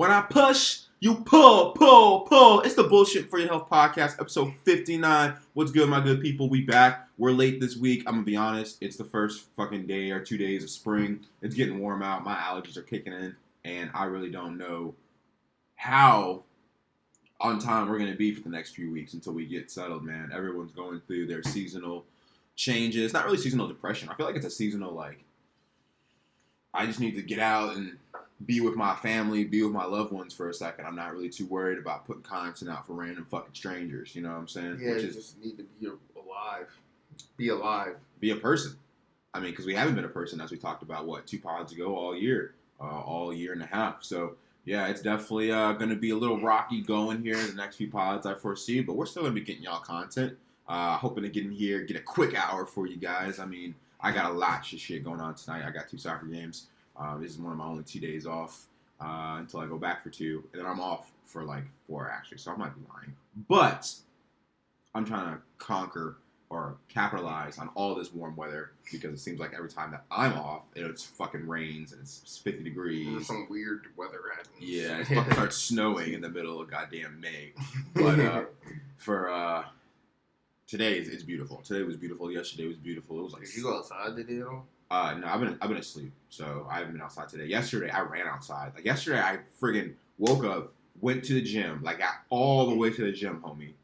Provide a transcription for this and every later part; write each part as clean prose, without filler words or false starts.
When I push, you pull, pull, pull. It's the Bullshit for Your Health podcast, episode 59. What's good, my good people? We back. We're late this week. I'm going to be honest. It's the first fucking day or 2 days of spring. It's getting warm out. My allergies are kicking in. And I really don't know how on time we're going to be for the next few weeks until we get settled, man. Everyone's going through their seasonal changes. Not really seasonal depression. I feel like it's a seasonal, like, I just need to get out and be with my family, be with my loved ones for a second. I'm not really too worried about putting content out for random fucking strangers. You know what I'm saying? Yeah, you just need to be alive. Be alive. Be a person. I mean, because we haven't been a person, as we talked about, 2 pods ago, all year and a half. So, yeah, it's definitely going to be a little rocky going here in the next few pods, I foresee. But we're still going to be getting y'all content. Hoping to get in here, get a quick hour for you guys. I mean, I got a lot of shit going on tonight. I got 2 soccer games. This is one of my only 2 days off until I go back for 2. And then I'm off for like 4, actually. So I might be lying. But I'm trying to conquer or capitalize on all this warm weather because it seems like every time that I'm off, it's fucking rains and it's 50 degrees. There's some weird weather happens. Yeah, it fucking starts snowing in the middle of goddamn May. But for today, it's beautiful. Today was beautiful. Yesterday was beautiful. It was like. Did you go outside today at all? No, I've been asleep, so I haven't been outside today. Yesterday, I ran outside. Like, yesterday, I friggin' woke up, went to the gym, like, got all the way to the gym, homie.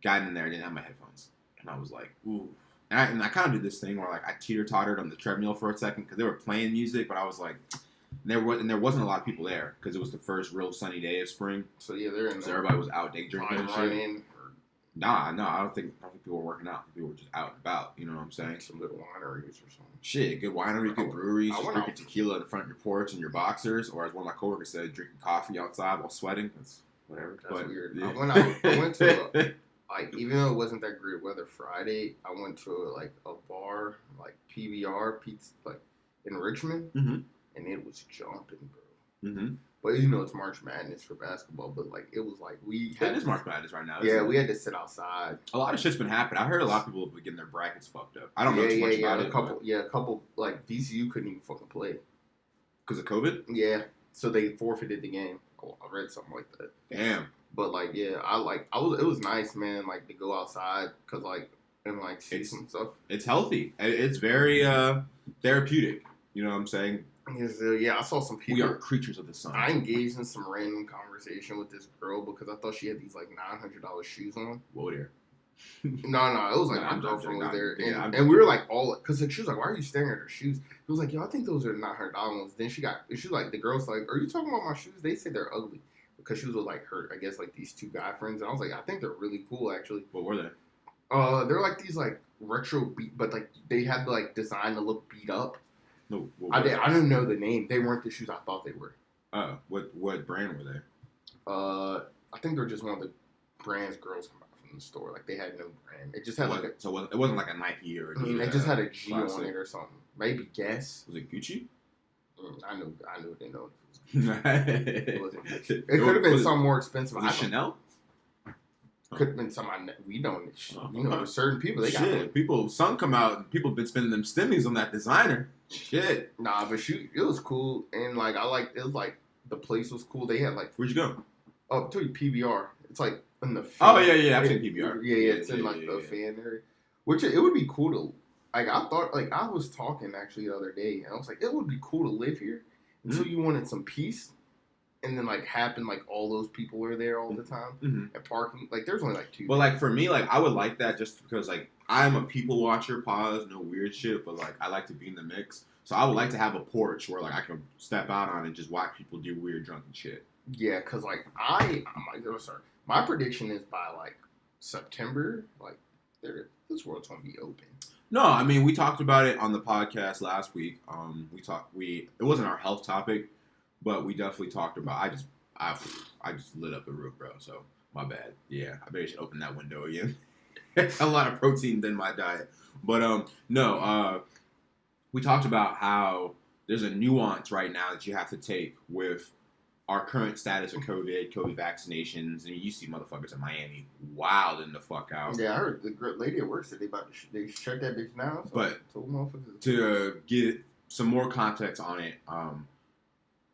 Got in there, didn't have my headphones. And I was like, ooh. And I kind of did this thing where, like, I teeter-tottered on the treadmill for a second, because they were playing music, but I was like, there wasn't a lot of people there, because it was the first real sunny day of spring. So, yeah, they're in So everybody was out day drinking and shit. Nah, I don't think people were working out. People were just out and about. You know what I'm saying? Some good wineries or something. Shit, good wineries, good breweries. Just drinking tequila in front of your porch and your boxers, or as one of my coworkers said, drinking coffee outside while sweating. That's whatever. That's weird. Yeah. I went to even though it wasn't that great weather Friday, I went to a bar like PBR Pizza in Richmond, and it was jumping, bro. Mm-hmm. But you know it's March Madness for basketball, but it was we had. It is March Madness right now. Yeah, we had to sit outside. A lot of shit's been happening. I heard a lot of people have been getting their brackets fucked up. I don't know too much about it. A couple VCU couldn't even fucking play because of COVID. Yeah, so they forfeited the game. Oh, I read something like that. Damn. But it was nice, man. To go outside because and see some stuff. It's healthy. It's very therapeutic. You know what I'm saying? Yeah, I saw some people. We are creatures of the sun. I engaged in some random conversation with this girl because I thought she had these $900 shoes on. Whoa there. No, it was my girlfriend was there, and we were all because she was like, "Why are you staring at her shoes?" He was like, "Yo, I think those are $900 ones." Then she was like, the girl's like, "Are you talking about my shoes? They say they're ugly." Because she was with her, I guess these 2 guy friends, and I was like, "I think they're really cool, actually." What were they? They're these retro beat, but they had design to look beat up. No, I didn't know the name. They weren't the shoes I thought they were. Oh, what brand were they? I think they're just one of the brands girls come out from the store. They had no brand. It just had so it wasn't like a Nike or. It just had a G on it or something. Maybe Guess. Was it Gucci? I knew it didn't know it wasn't Gucci. It could have been some more expensive. Was it Chanel? Could have been some we don't. There's certain people they got. People, some come out and people been spending them stimmies on that designer. Shit. Nah, but it was cool, and it was the place was cool. They had where'd you go? Oh, to PBR. It's in the. Fan. Oh yeah, I've seen PBR. Yeah, it's in the fan area. Which it would be cool to. I thought I was talking actually the other day, and I was like, it would be cool to live here until you wanted some peace, and then happened all those people were there all the time at parking. There's only 2. Well, for me, I would like that just because I'm a people watcher. Pause, no weird shit, but I like to be in the mix. So I would like to have a porch where I can step out on and just watch people do weird drunken shit. Yeah, because my prediction is by September, this world's gonna be open. No, I mean we talked about it on the podcast last week. It wasn't our health topic, but we definitely talked about. I just lit up the roof, bro. So my bad. Yeah, I maybe should open that window again. A lot of protein in my diet, but we talked about how there's a nuance right now that you have to take with our current status of COVID vaccinations, and you see motherfuckers in Miami wilding the fuck out. Yeah, I heard the lady at work said they shut that bitch down. So but to get some more context on it,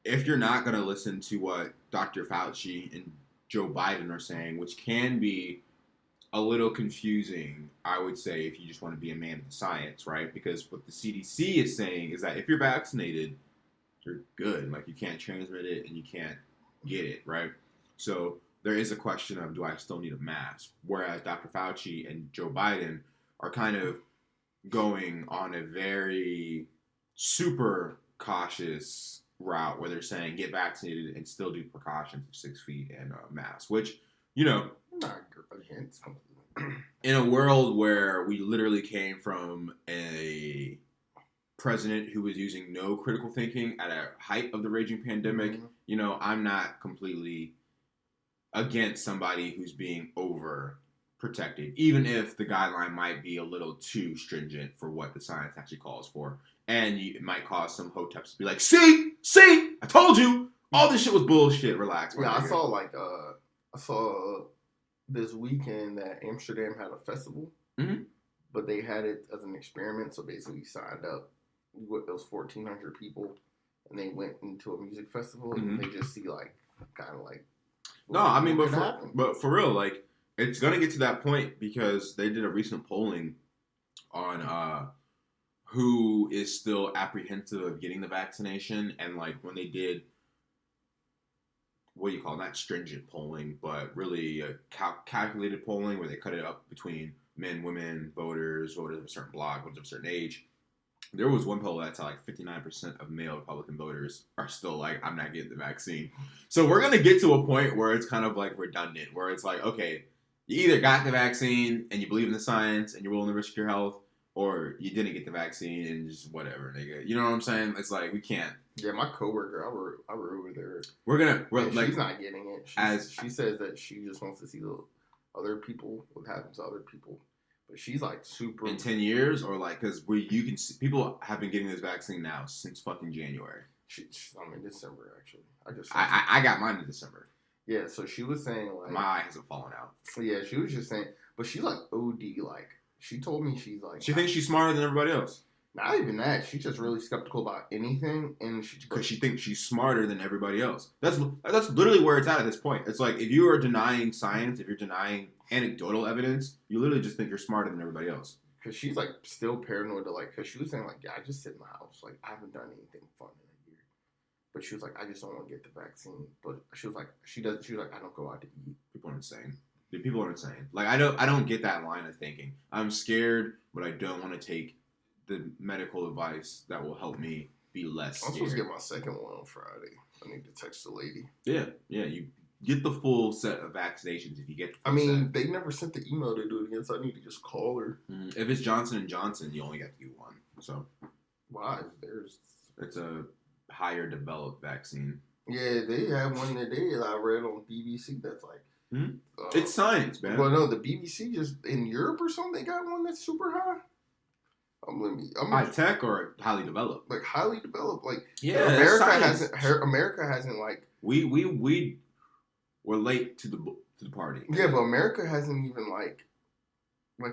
if you're not going to listen to what Dr. Fauci and Joe Biden are saying, which can be a little confusing, I would say, if you just want to be a man of the science, right? Because what the CDC is saying is that if you're vaccinated, you're good. Like, you can't transmit it and you can't get it, right? So there is a question of, do I still need a mask? Whereas Dr. Fauci and Joe Biden are kind of going on a very super cautious route where they're saying get vaccinated and still do precautions of 6 feet and a mask, which, you know, not against. In a world where we literally came from a president who was using no critical thinking at a height of the raging pandemic, you know, I'm not completely against somebody who's being over protected, even if the guideline might be a little too stringent for what the science actually calls for. And it might cause some hoteps to be like, see, I told you, all this shit was bullshit. Relax. Yeah, I saw this weekend that Amsterdam had a festival, but they had it as an experiment. So basically, you signed up with those 1,400 people, and they went into a music festival, and they just see like kind of like. No, I mean, but for real, like, it's gonna get to that point because they did a recent polling on who is still apprehensive of getting the vaccination, and like when they did, what do you call it? Not stringent polling, but really calculated polling where they cut it up between men, women, voters of a certain block, voters of a certain age. There was one poll that said like 59% of male Republican voters are still like, I'm not getting the vaccine. So we're going to get to a point where it's kind of like redundant, where it's like, okay, you either got the vaccine and you believe in the science and you're willing to risk your health, or you didn't get the vaccine and just whatever, nigga. You know what I'm saying? It's like, we can't. Yeah, my coworker, I were over there. She's not getting it. She says that she just wants to see the other people, what happens to other people. But she's like super. In 10 years, or like, because you can see, people have been getting this vaccine now since fucking January. I'm in December, actually. I got mine in December. Yeah, so she was saying like. My eye hasn't fallen out. Yeah, she was just saying, but she's like OD, like. She told me she's like. She thinks she's smarter than everybody else. Not even that. She's just really skeptical about anything, and because she thinks she's smarter than everybody else. That's literally where it's at this point. It's like, if you are denying science, if you're denying anecdotal evidence, you literally just think you're smarter than everybody else. Because she's like still paranoid to like. Because she was saying like, yeah, I just sit in the house, like I haven't done anything fun in a year. But she was like, I just don't want to get the vaccine. But she was like, she was like, I don't go out to eat. People are insane. People are insane. Like, I don't get that line of thinking. I'm scared, but I don't want to take the medical advice that will help me be less scared. I'm supposed to get my second one on Friday. I need to text the lady. Yeah, you get the full set of vaccinations if you get the full set. They never sent the email to do it again, so I need to just call her. If it's Johnson & Johnson, you only get to do one. So why? It's a higher developed vaccine. Yeah, they have one today that I read on BBC that's like, it's science, man. Well, no, the BBC just in Europe or something, they got one that's super high. High tech or highly developed? Like highly developed. Like yeah, America hasn't like we were late to the party. Yeah, but America hasn't even like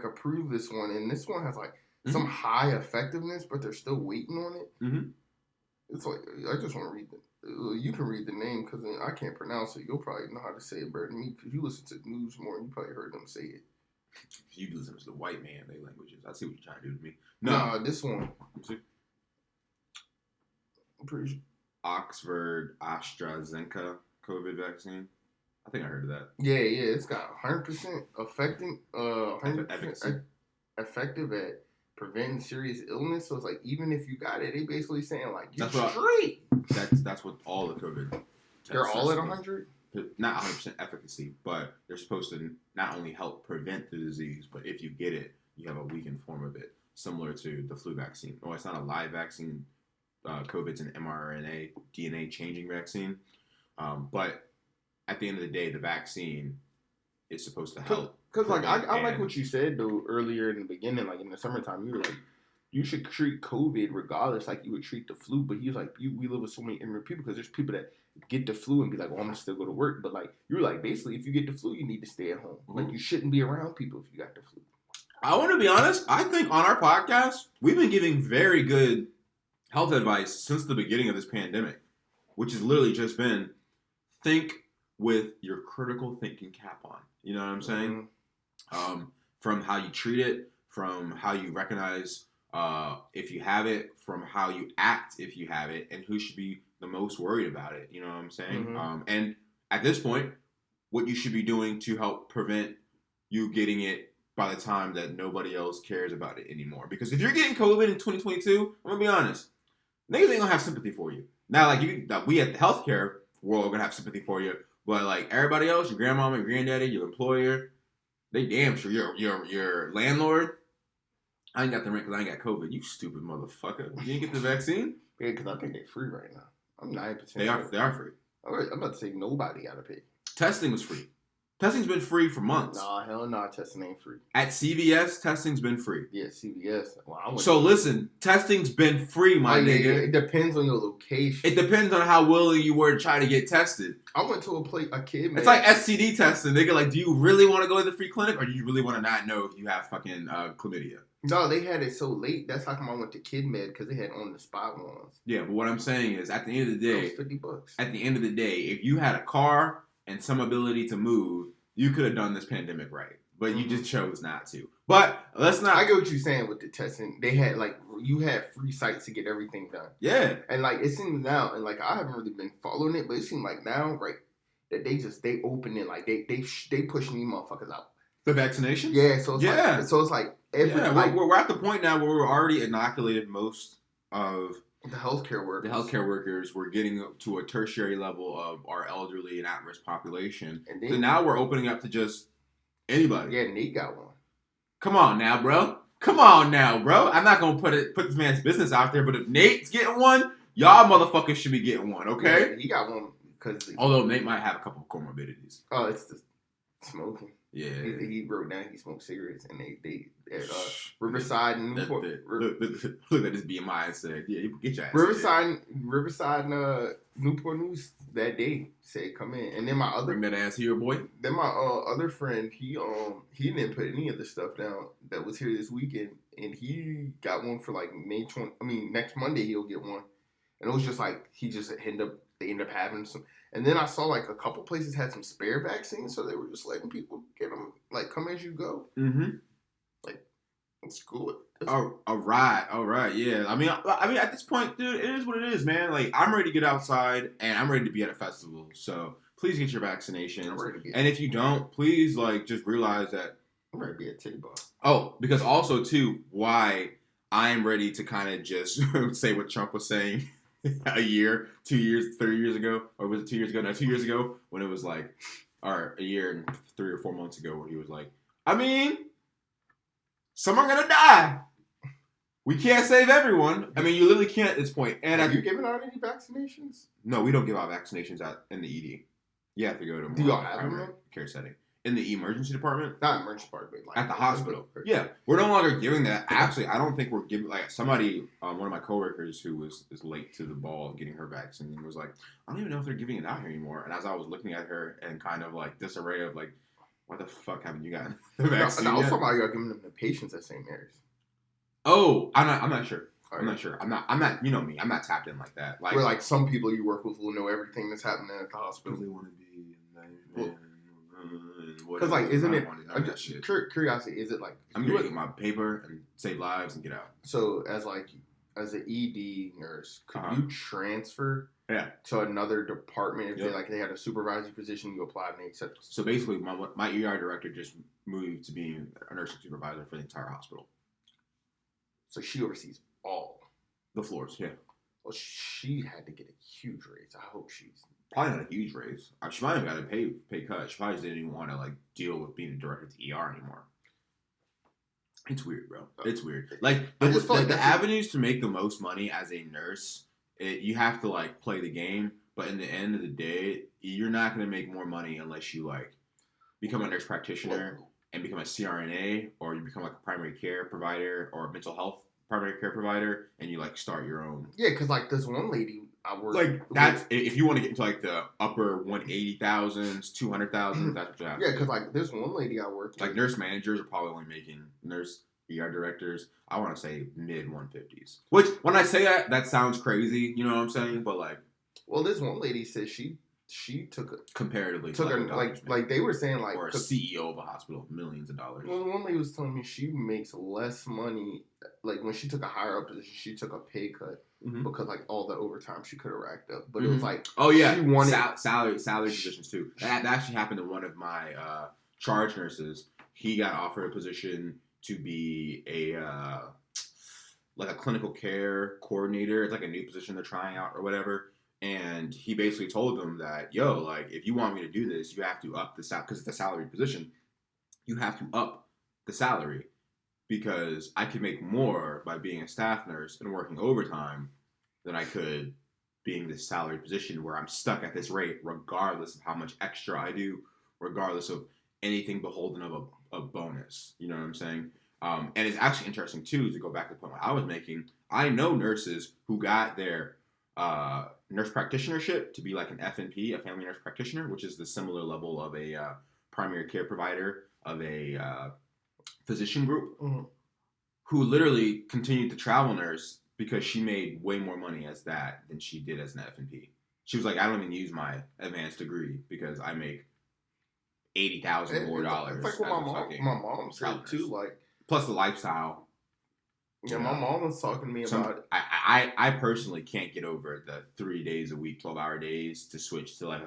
approved this one, and this one has like some high effectiveness, but they're still waiting on it. It's like, I just want to read you can read the name because I can't pronounce it. You'll probably know how to say it better than me because you listen to the news more and you probably heard them say it. You listen to the white man, their languages. I see what you're trying to do to me. No, this one. I'm pretty sure. Oxford AstraZeneca COVID vaccine. I think I heard of that. Yeah, it's got 100% effective at preventing serious illness. So it's like, even if you got it, they basically saying like, you're straight. That's what all the COVID tests. They're all at 100? Not 100% efficacy, but they're supposed to not only help prevent the disease, but if you get it, you have a weakened form of it, similar to the flu vaccine. Oh, it's not a live vaccine. COVID's an mRNA, DNA changing vaccine. But at the end of the day, the vaccine is supposed to help. Because like I like what you said though earlier in the beginning, like in the summertime, you were like, you should treat COVID regardless, like you would treat the flu. But he was like, we live with so many ignorant people because there's people that get the flu and be like, well, I'm gonna still go to work. But like, you're like, basically, if you get the flu, you need to stay at home. Like, you shouldn't be around people if you got the flu. I want to be honest. I think on our podcast, we've been giving very good health advice since the beginning of this pandemic. which has literally just been think with your critical thinking cap on. You know what I'm saying? Mm-hmm. From how you treat it, from how you recognize if you have it, from how you act if you have it, and who should be the most worried about it. You know what I'm saying? Mm-hmm. And at this point, what you should be doing to help prevent you getting it by the time that nobody else cares about it anymore. Because if you're getting COVID in 2022, I'm gonna be honest, niggas ain't gonna have sympathy for you. Now, like we at the healthcare world are gonna have sympathy for you, but like everybody else, your grandmama, your granddaddy, your employer, they damn sure your landlord. I ain't got the rent because I ain't got COVID. You stupid motherfucker. You didn't get the vaccine? Yeah, because I think they're free right now. I'm 9%. They are free. I'm about to say nobody got to pay. Testing was free. Testing's been free for months. Nah, hell no, testing ain't free. At CVS, testing's been free. Yeah, CVS. Well, so listen, testing's been free, my nigga. Yeah, it depends on your location. It depends on how willing you were to try to get tested. I went to a kid. It's like STD testing, nigga. Like, do you really want to go to the free clinic, or do you really want to not know if you have fucking chlamydia? No, they had it so late. That's how come I went to Kid Med, because they had on the spot ones. Yeah, but what I'm saying is, at the end of the day, $50. At the end of the day, if you had a car and some ability to move, you could have done this pandemic right. But you just chose not to. But let's not. I get what you're saying with the testing. They had you had free sites to get everything done. Yeah. And it seems now, and I haven't really been following it, but it seems like now, right, that they open it, they pushing these motherfuckers out. The vaccinations? Yeah. So it's like every. Yeah, we're at the point now where we're already inoculated most of the healthcare workers. The healthcare workers were getting up to a tertiary level of our elderly and at-risk population. And then, so now we're opening up to just anybody. Yeah, Nate got one. Come on now, bro. I'm not going to put this man's business out there, but if Nate's getting one, y'all motherfuckers should be getting one, okay? Yeah, he got one. Although Nate might have a couple of comorbidities. Oh, it's the smoking. Yeah. He wrote down he smoked cigarettes, and they at Riverside and Newport. Look at his BMI and said, "Yeah, you get your ass." Riverside and Newport News that day said come in, and then my other bring that ass here, boy. Then my other friend, he didn't put any of the stuff down that was here this weekend, and he got one for May 20. I mean, next Monday he'll get one, and it was just they end up having some. And then I saw a couple places had some spare vaccines, so they were just letting people get them come as you go. Mm-hmm. It's cool. All right, yeah. I mean, at this point, dude, it is what it is, man. I'm ready to get outside, and I'm ready to be at a festival. So please get your vaccinations. And if you don't, please just realize that I'm ready to be a titty bar. Oh, because also too, why I am ready to kind of just say what Trump was saying. A year, 2 years, 3 years ago, or was it 2 years ago? No, 2 years ago when it was or a year and 3 or 4 months ago where he was like, I mean, some are gonna die. We can't save everyone. I mean, you literally can't at this point. And are you giving out any vaccinations? No, we don't give out vaccinations out in the ED. You have to go to do y'all have them care setting. In the emergency department? Not emergency department, at the hospital. Yeah. We're no longer giving that. Actually, I don't think we're giving, somebody, one of my coworkers who is late to the ball getting her vaccine was like, I don't even know if they're giving it out here anymore. And as I was looking at her and kind of disarray of why the fuck haven't you gotten the vaccine? No, I was talking about y'all giving them to patients at St. Mary's. Oh, I'm not sure. I'm not sure. I'm not, you know me, I'm not tapped in like that. Where some people you work with will know everything that's happening at the hospital. They want to be because isn't it curiosity? Is it I'm gonna get my paper and save lives and get out? So as an ED nurse, could you transfer to another department if they had a supervisory position? You apply and they accept. So basically, my ER director just moved to being a nursing supervisor for the entire hospital. So she oversees all the floors. Yeah. Well, she had to get a huge raise. I hope she's. Probably not a huge raise. She might have got a pay cut. She probably just didn't even want to deal with being a director at the ER anymore. It's weird, bro. It's weird. The avenues to make the most money as a nurse, you have to play the game. But in the end of the day, you're not going to make more money unless you become a nurse practitioner and become a CRNA, or you become a primary care provider or a mental health primary care provider, and you start your own. Yeah, because this one lady I work that's if you want to get into the upper 180,000s, 200,000s, that's what you have. Yeah, because there's one lady I work with. Nurse managers are probably only making nurse ER directors. I want to say mid 150s. Which when I say that sounds crazy, you know what I'm saying? But Well, this one lady said she took comparatively took her like they were saying like or a CEO of a hospital, millions of dollars. Well, one lady was telling me she makes less money. Like when she took a higher up position, she took a pay cut because like all the overtime she could have racked up. But it was like she wanted salary positions too. That actually happened to one of my charge nurses. He got offered a position to be a like a clinical care coordinator. It's like a new position they're trying out or whatever. And he basically told them that, yo, like, if you want me to do this, you have to up the salary, because it's a salary position. You have to up the salary because I could make more by being a staff nurse and working overtime than I could being this salary position where I'm stuck at this rate regardless of how much extra I do, regardless of anything beholden of a bonus. You know what I'm saying? And it's actually interesting, too, to go back to the point I was making. I know nurses who got their nurse practitionership to be like an FNP, a family nurse practitioner, which is the similar level of a primary care provider of a physician group, who literally continued to travel nurse because she made way more money as that than she did as an FNP. She was like, I don't even use my advanced degree because I make $80,000 more dollars. It's like what my mom said too, like plus the lifestyle. Yeah, my mom was talking to me about it. I personally can't get over the 3 days a week, 12-hour days to switch to like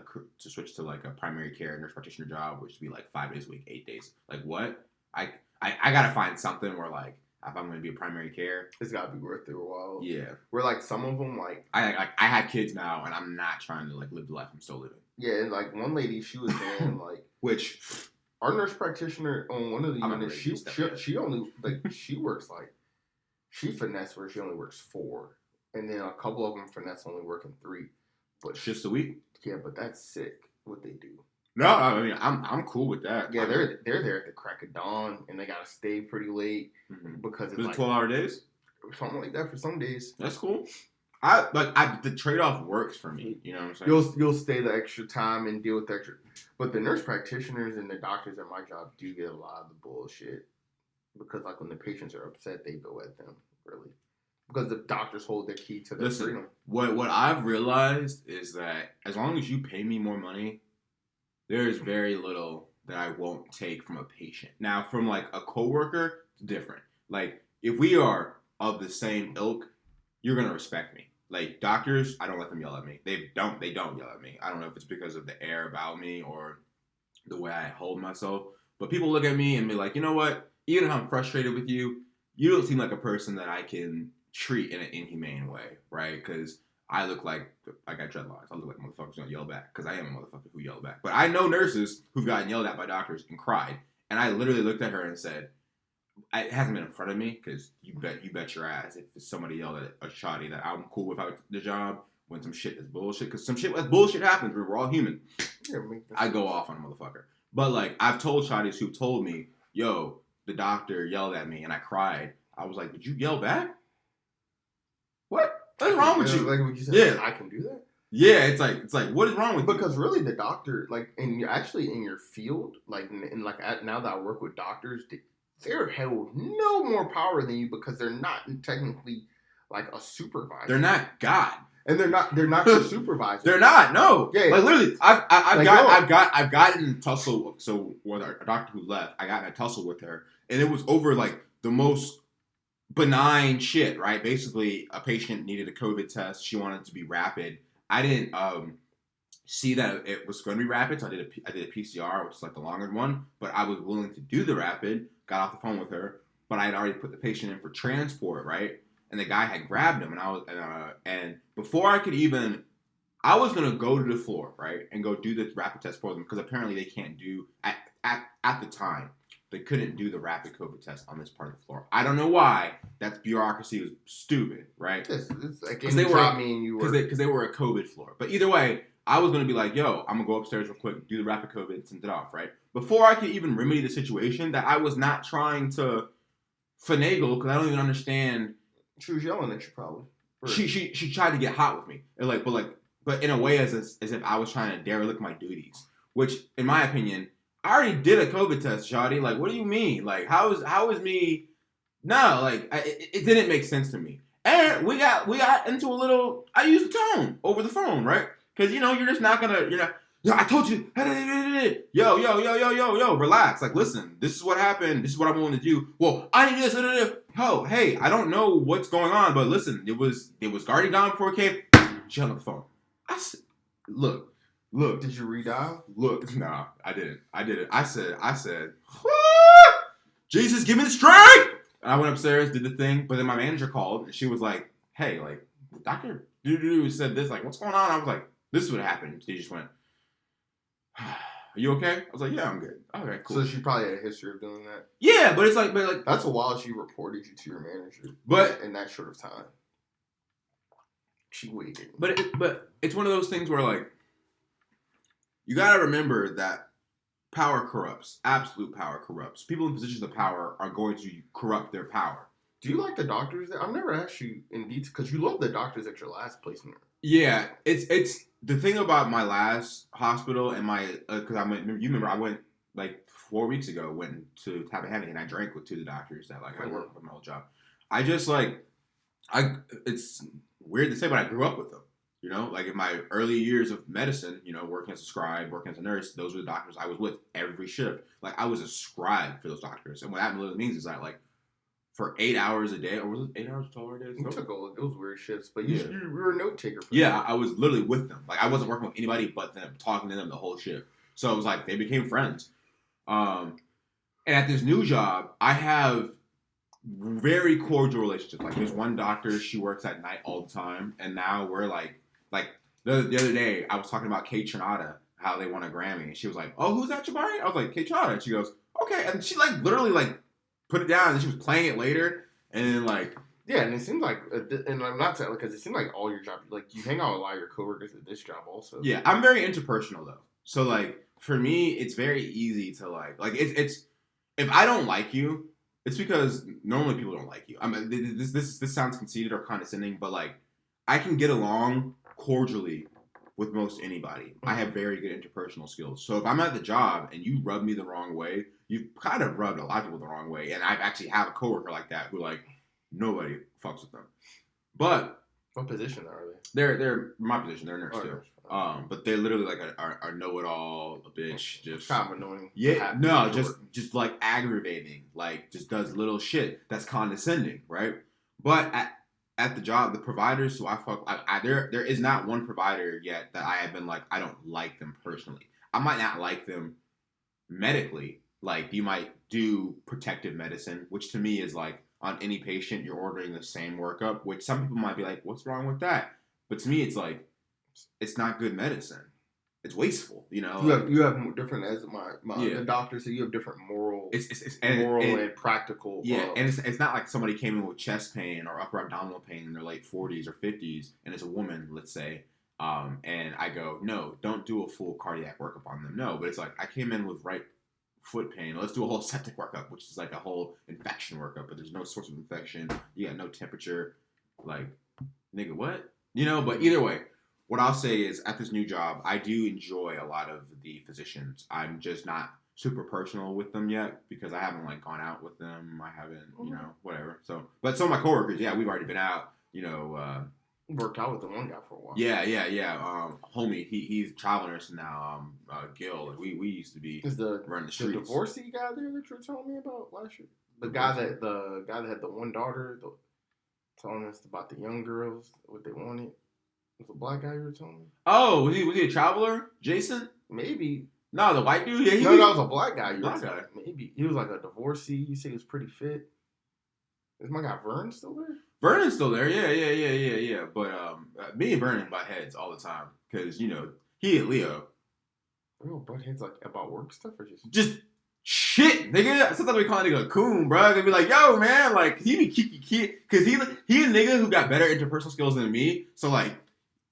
a primary care nurse practitioner job, which would be like 5 days a week, 8 days. Like what? I gotta find something where like if I'm gonna be a primary care, it's gotta be worth it a while. Yeah. Where like some of them like I have kids now and I'm not trying to like live the life I'm still living. Yeah, and like one lady, she was saying like which our nurse practitioner on one of the units, she only like she works like. She finesse where she only works 4, and then a couple of them finesse only working 3. But just a week. Yeah, but that's sick what they do. No, I mean I'm cool with that. Yeah, they're there at the crack of dawn, and they gotta stay pretty late because it's like 12-hour days, something like that for some days. That's cool. The trade off works for me. You know what I'm saying? You'll stay the extra time and deal with the extra, but the nurse practitioners and the doctors at my job do get a lot of the bullshit. Because like when the patients are upset, they go at them, really. Because the doctors hold their key to their freedom. What I've realized is that as long as you pay me more money, there is very little that I won't take from a patient. Now, from like a coworker, it's different. Like if we are of the same ilk, you're gonna respect me. Like doctors, I don't let them yell at me. They don't yell at me. I don't know if it's because of the air about me or the way I hold myself. But people look at me and be like, you know what? Even if I'm frustrated with you, you don't seem like a person that I can treat in an inhumane way, right? Because I look like I got dreadlocks. I look like motherfuckers gonna yell back because I am a motherfucker who yell back. But I know nurses who've gotten yelled at by doctors and cried, and I literally looked at her and said, "It hasn't been in front of me because you bet your ass if somebody yelled at a shawty that I'm cool with out the job when some shit is bullshit because some shit that's bullshit happens. We're all human. I go off on a motherfucker, but like I've told shawties who told me, yo." The doctor yelled at me and I cried. I was like, did you yell back? What's wrong with you? Like what you said, I can do that? Yeah, it's like, what is wrong with you? Because really the doctor, like, and actually in your field, like, now that I work with doctors, they're held no more power than you because they're not technically like a supervisor. They're not God. And they're not your supervisor. They're not. No. Yeah. Like literally, I've gotten in a tussle. So with a doctor who left, I got in a tussle with her, and it was over like the most benign shit. Right? Basically, a patient needed a COVID test. She wanted it to be rapid. I didn't see that it was going to be rapid, so I did a PCR, which is like the longer one. But I was willing to do the rapid. Got off the phone with her, but I had already put the patient in for transport. Right? And the guy had grabbed him, and I was, and before I could even, I was gonna go to the floor, right, and go do the rapid test for them because apparently they can't do at the time they couldn't do the rapid COVID test on this part of the floor. I don't know why. That's bureaucracy was stupid, right? It's like they were because they were a COVID floor. But either way, I was gonna be like, yo, I'm gonna go upstairs real quick, do the rapid COVID, and send it off, right? Before I could even remedy the situation, that I was not trying to finagle because I don't even understand. She was yelling at you, probably. She tried to get hot with me, but in a way as if I was trying to derelict my duties. Which, in my opinion, I already did a COVID test, shawty. Like, what do you mean? Like, how is me? No, like, it didn't make sense to me. And we got into a little. I used the tone over the phone, right? Because you're just not gonna. You're not. Yo, I told you. Yo, relax. Like, listen, this is what happened. This is what I'm willing to do. Well, I need this. Yo, hey, I don't know what's going on, but listen, it was guardian gone before it came. She hung up the phone. I said, look. Did you redial? Look, nah, I didn't. I said, Jesus, give me the strength. And I went upstairs, did the thing, but then my manager called and she was like, hey, like, Dr. Doo said this, like, what's going on? I was like, this is what happened. She just went, are you okay? I was like, yeah, I'm good. Okay, cool. So she probably had a history of doing that. Yeah, but it's like, that's a while she reported you to your manager. But in that short of time, she waited. But it's one of those things where, like, you gotta remember that power corrupts. Absolute power corrupts. People in positions of power are going to corrupt their power. Do you like the doctors there? I've never asked you in detail because you love the doctors at your last placement. Yeah, it's the thing about my last hospital and my because you remember I went like 4 weeks ago went to Tappahannock and I drank with two of the doctors that like I work with my old job. I just it's weird to say, but I grew up with them. Like in my early years of medicine, working as a scribe, working as a nurse, those were the doctors I was with every shift. Like I was a scribe for those doctors, and what that literally means is that like for 8 hours a day, or was it 8 hours, 12 hours a day? You took all those weird shifts, but you were a note taker. I was literally with them. Like I wasn't working with anybody but them, talking to them the whole shift. So it was like they became friends. And at this new job, I have very cordial relationships. Like there's one doctor, she works at night all the time, and now we're like the other day, I was talking about Kate Trinata, how they won a Grammy, and she was like, "Oh, who's that, Jabari?" I was like, "Kate Trinata," and she goes, "Okay," and she like literally like put it down, and she was playing it later, and then like. Yeah, and it seems like, and I'm not saying because it seems like all your job, like you hang out with a lot of your coworkers at this job also. Yeah, I'm very interpersonal though, so like for me, it's very easy to like it's if I don't like you, it's because normally people don't like you. I mean, this sounds conceited or condescending, but like I can get along cordially with most anybody. I have very good interpersonal skills. So if I'm at the job and you rub me the wrong way, you've kind of rubbed a lot of people the wrong way. And I actually have a coworker like that who like nobody fucks with them. But what position are they? They're my position. They're a nurse too. But they're literally like a know-it-all, a bitch. Just kind of annoying. Yeah, no, just like aggravating. Like just does little shit that's condescending, right? But at the job, the providers who I fuck, there is not one provider yet that I have been like, I don't like them personally. I might not like them medically. Like, you might do protective medicine, which to me is like, on any patient, you're ordering the same workup, which some people might be like, what's wrong with that? But to me, it's like, it's not good medicine. It's wasteful, You have different, as the doctor said, you have different moral, and practical. Yeah, and it's not like somebody came in with chest pain or upper abdominal pain in their late 40s or 50s, and it's a woman, let's say, and I go, no, don't do a full cardiac workup on them. No, but it's like I came in with right foot pain. Let's do a whole septic workup, which is like a whole infection workup, but there's no source of infection. You got no temperature. Like, nigga, what? But either way. What I'll say is, at this new job, I do enjoy a lot of the physicians. I'm just not super personal with them yet because I haven't like gone out with them. I haven't, whatever. So, but some of my coworkers, yeah, we've already been out. Worked out with the one guy for a while. Yeah. Homie, he's a travel nurse now. Gil, we used to be running the streets. The divorcee guy there that you were telling me about last year. The guy that had the one daughter, telling us about the young girls, what they wanted. Was the black guy you were telling me? Oh, was he a traveler? Jason? Maybe. No, the white dude? Yeah, that was a black guy. Black guy. Maybe. He was like a divorcee. You said he was pretty fit. Is my guy Vern still there? Vernon's still there. Yeah. But me and Vernon butt heads all the time. Because, he and Leo. We don't butt heads like about work stuff or just shit, nigga. Sometimes we call a nigga a coon, bro. They be like, yo, man, like, he be kiki. Because he a nigga who got better interpersonal skills than me. So, like,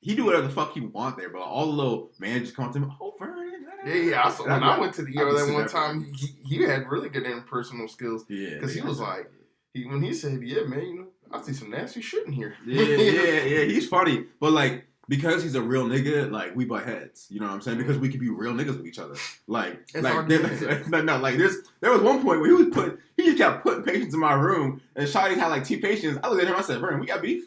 he do whatever the fuck he want there, but all the little managers come to him, oh, Vernon. Yeah. When I went to the ER that one time, he had really good interpersonal skills. Yeah. Because he was like, when he said, yeah, man, I see some nasty shit in here. Yeah, he's funny. But, like, because he's a real nigga, like, we butt heads. You know what I'm saying? Because we can be real niggas with each other. Like, there was one point where he just kept putting patients in my room, and Shawty had like 2 patients. I looked at him, I said, Vernon, we got beef?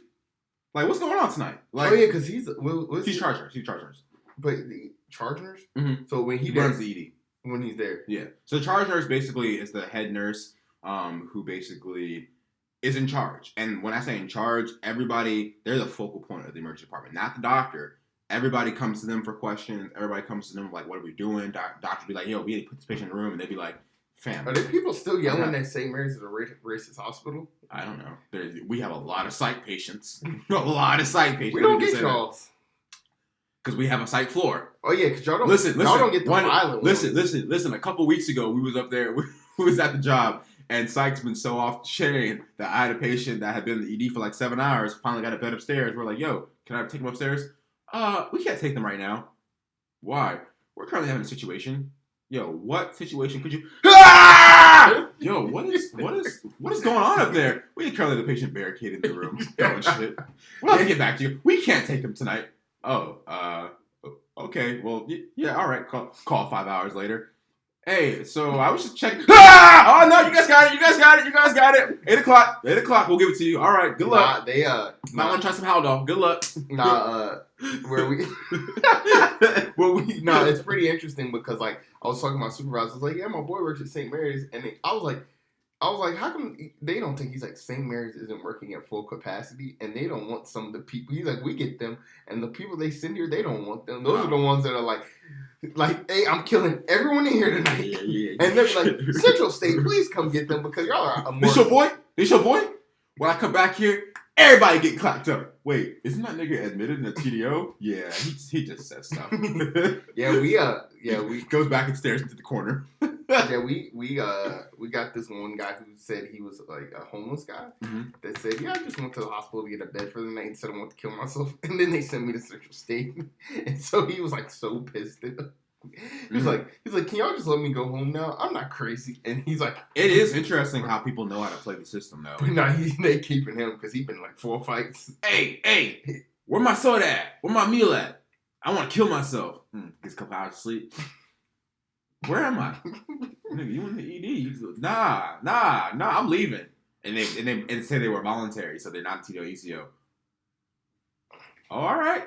Like, what's going on tonight? Like, oh yeah, because he's charge nurse. He's charge nurse. But the charge nurse? Mm-hmm. So when he runs the ED. When he's there. Yeah. So charge nurse basically is the head nurse who basically is in charge. And when I say in charge, everybody, they're the focal point of the emergency department, not the doctor. Everybody comes to them for questions. Everybody comes to them like, what are we doing? Doctor be like, yo, we need to put this patient in the room. And they'd be like, fam. Are there people still yelling that St. Mary's is a racist hospital? I don't know. We have a lot of psych patients. A lot of psych patients. We don't get y'all's. Because we have a psych floor. Oh, yeah, because y'all don't, y'all don't get the violent ones. Listen. A couple weeks ago, we was up there. We was at the job. And psych's been so off the chain that I had a patient that had been in the ED for like 7 hours, finally got a bed upstairs. We're like, yo, can I take him upstairs? We can't take them right now. Why? We're currently having a situation. Yo, what situation could you... Ah! Yo, what is going on up there? We currently have the patient barricaded in the room. Going shit. We'll have to get back to you. We can't take him tonight. Oh, okay. Well, yeah, all right. Call 5 hours later. Hey, so I was just checking. Ah! Oh no, you guys got it. 8 o'clock. We'll give it to you. All right. Good luck. Might want to try some Haldol. Good luck. It's pretty interesting because like I was talking to my supervisor. I was like, yeah, my boy works at St. Mary's, and I was like, how come they don't think he's like St. Mary's isn't working at full capacity, and they don't want some of the people. He's like, we get them, and the people they send here, they don't want them. Those are the ones that are like, hey, I'm killing everyone in here tonight. Yeah. And they're like, Central State, please come get them because y'all are. This your boy? When I come back here, everybody get clapped up. Wait, isn't that nigga admitted in the TDO? Yeah, he just says stuff. we goes back and stares into the corner. we got this one guy who said he was like a homeless guy that said, yeah, I just went to the hospital to get a bed for the night and said I want to kill myself, and then they sent me to Central State, and so he was like so pissed. He's like, can y'all just let me go home now? I'm not crazy. And he's like, it is interesting how people know how to play the system though. But no, they keeping him because he's been like 4 fights. Hey, where my soda at? Where my meal at? I want to kill myself. Gets a couple hours of sleep. Where am I? Nigga, you in the ED? Nah, I'm leaving. And they say they were voluntary, so they're not TDO ECO. All right.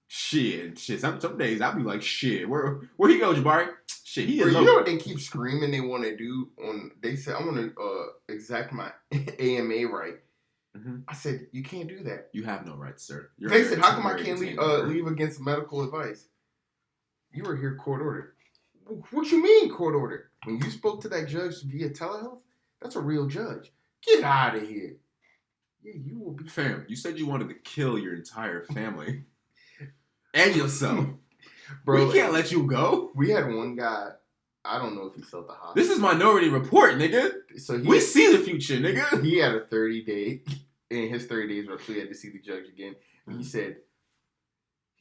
Shit. Some days I'll be like, shit. Where he go, Jabari? Shit, he is. You know what they keep screaming they want to do? They said I want to exact my AMA right. Mm-hmm. I said you can't do that. You have no rights, sir. They said how come I can't leave against medical advice? You were here court ordered. What you mean court ordered? When you spoke to that judge via telehealth, that's a real judge. Get out of here. Yeah, you will be. Fam, you said you wanted to kill your entire family. And yourself. Bro, we can't let you go. We had one guy, I don't know if he sold the hospital. This is Minority Report, nigga. So we see the future, nigga. He had a 30-day, and his 30 days were up, so he had to see the judge again. And he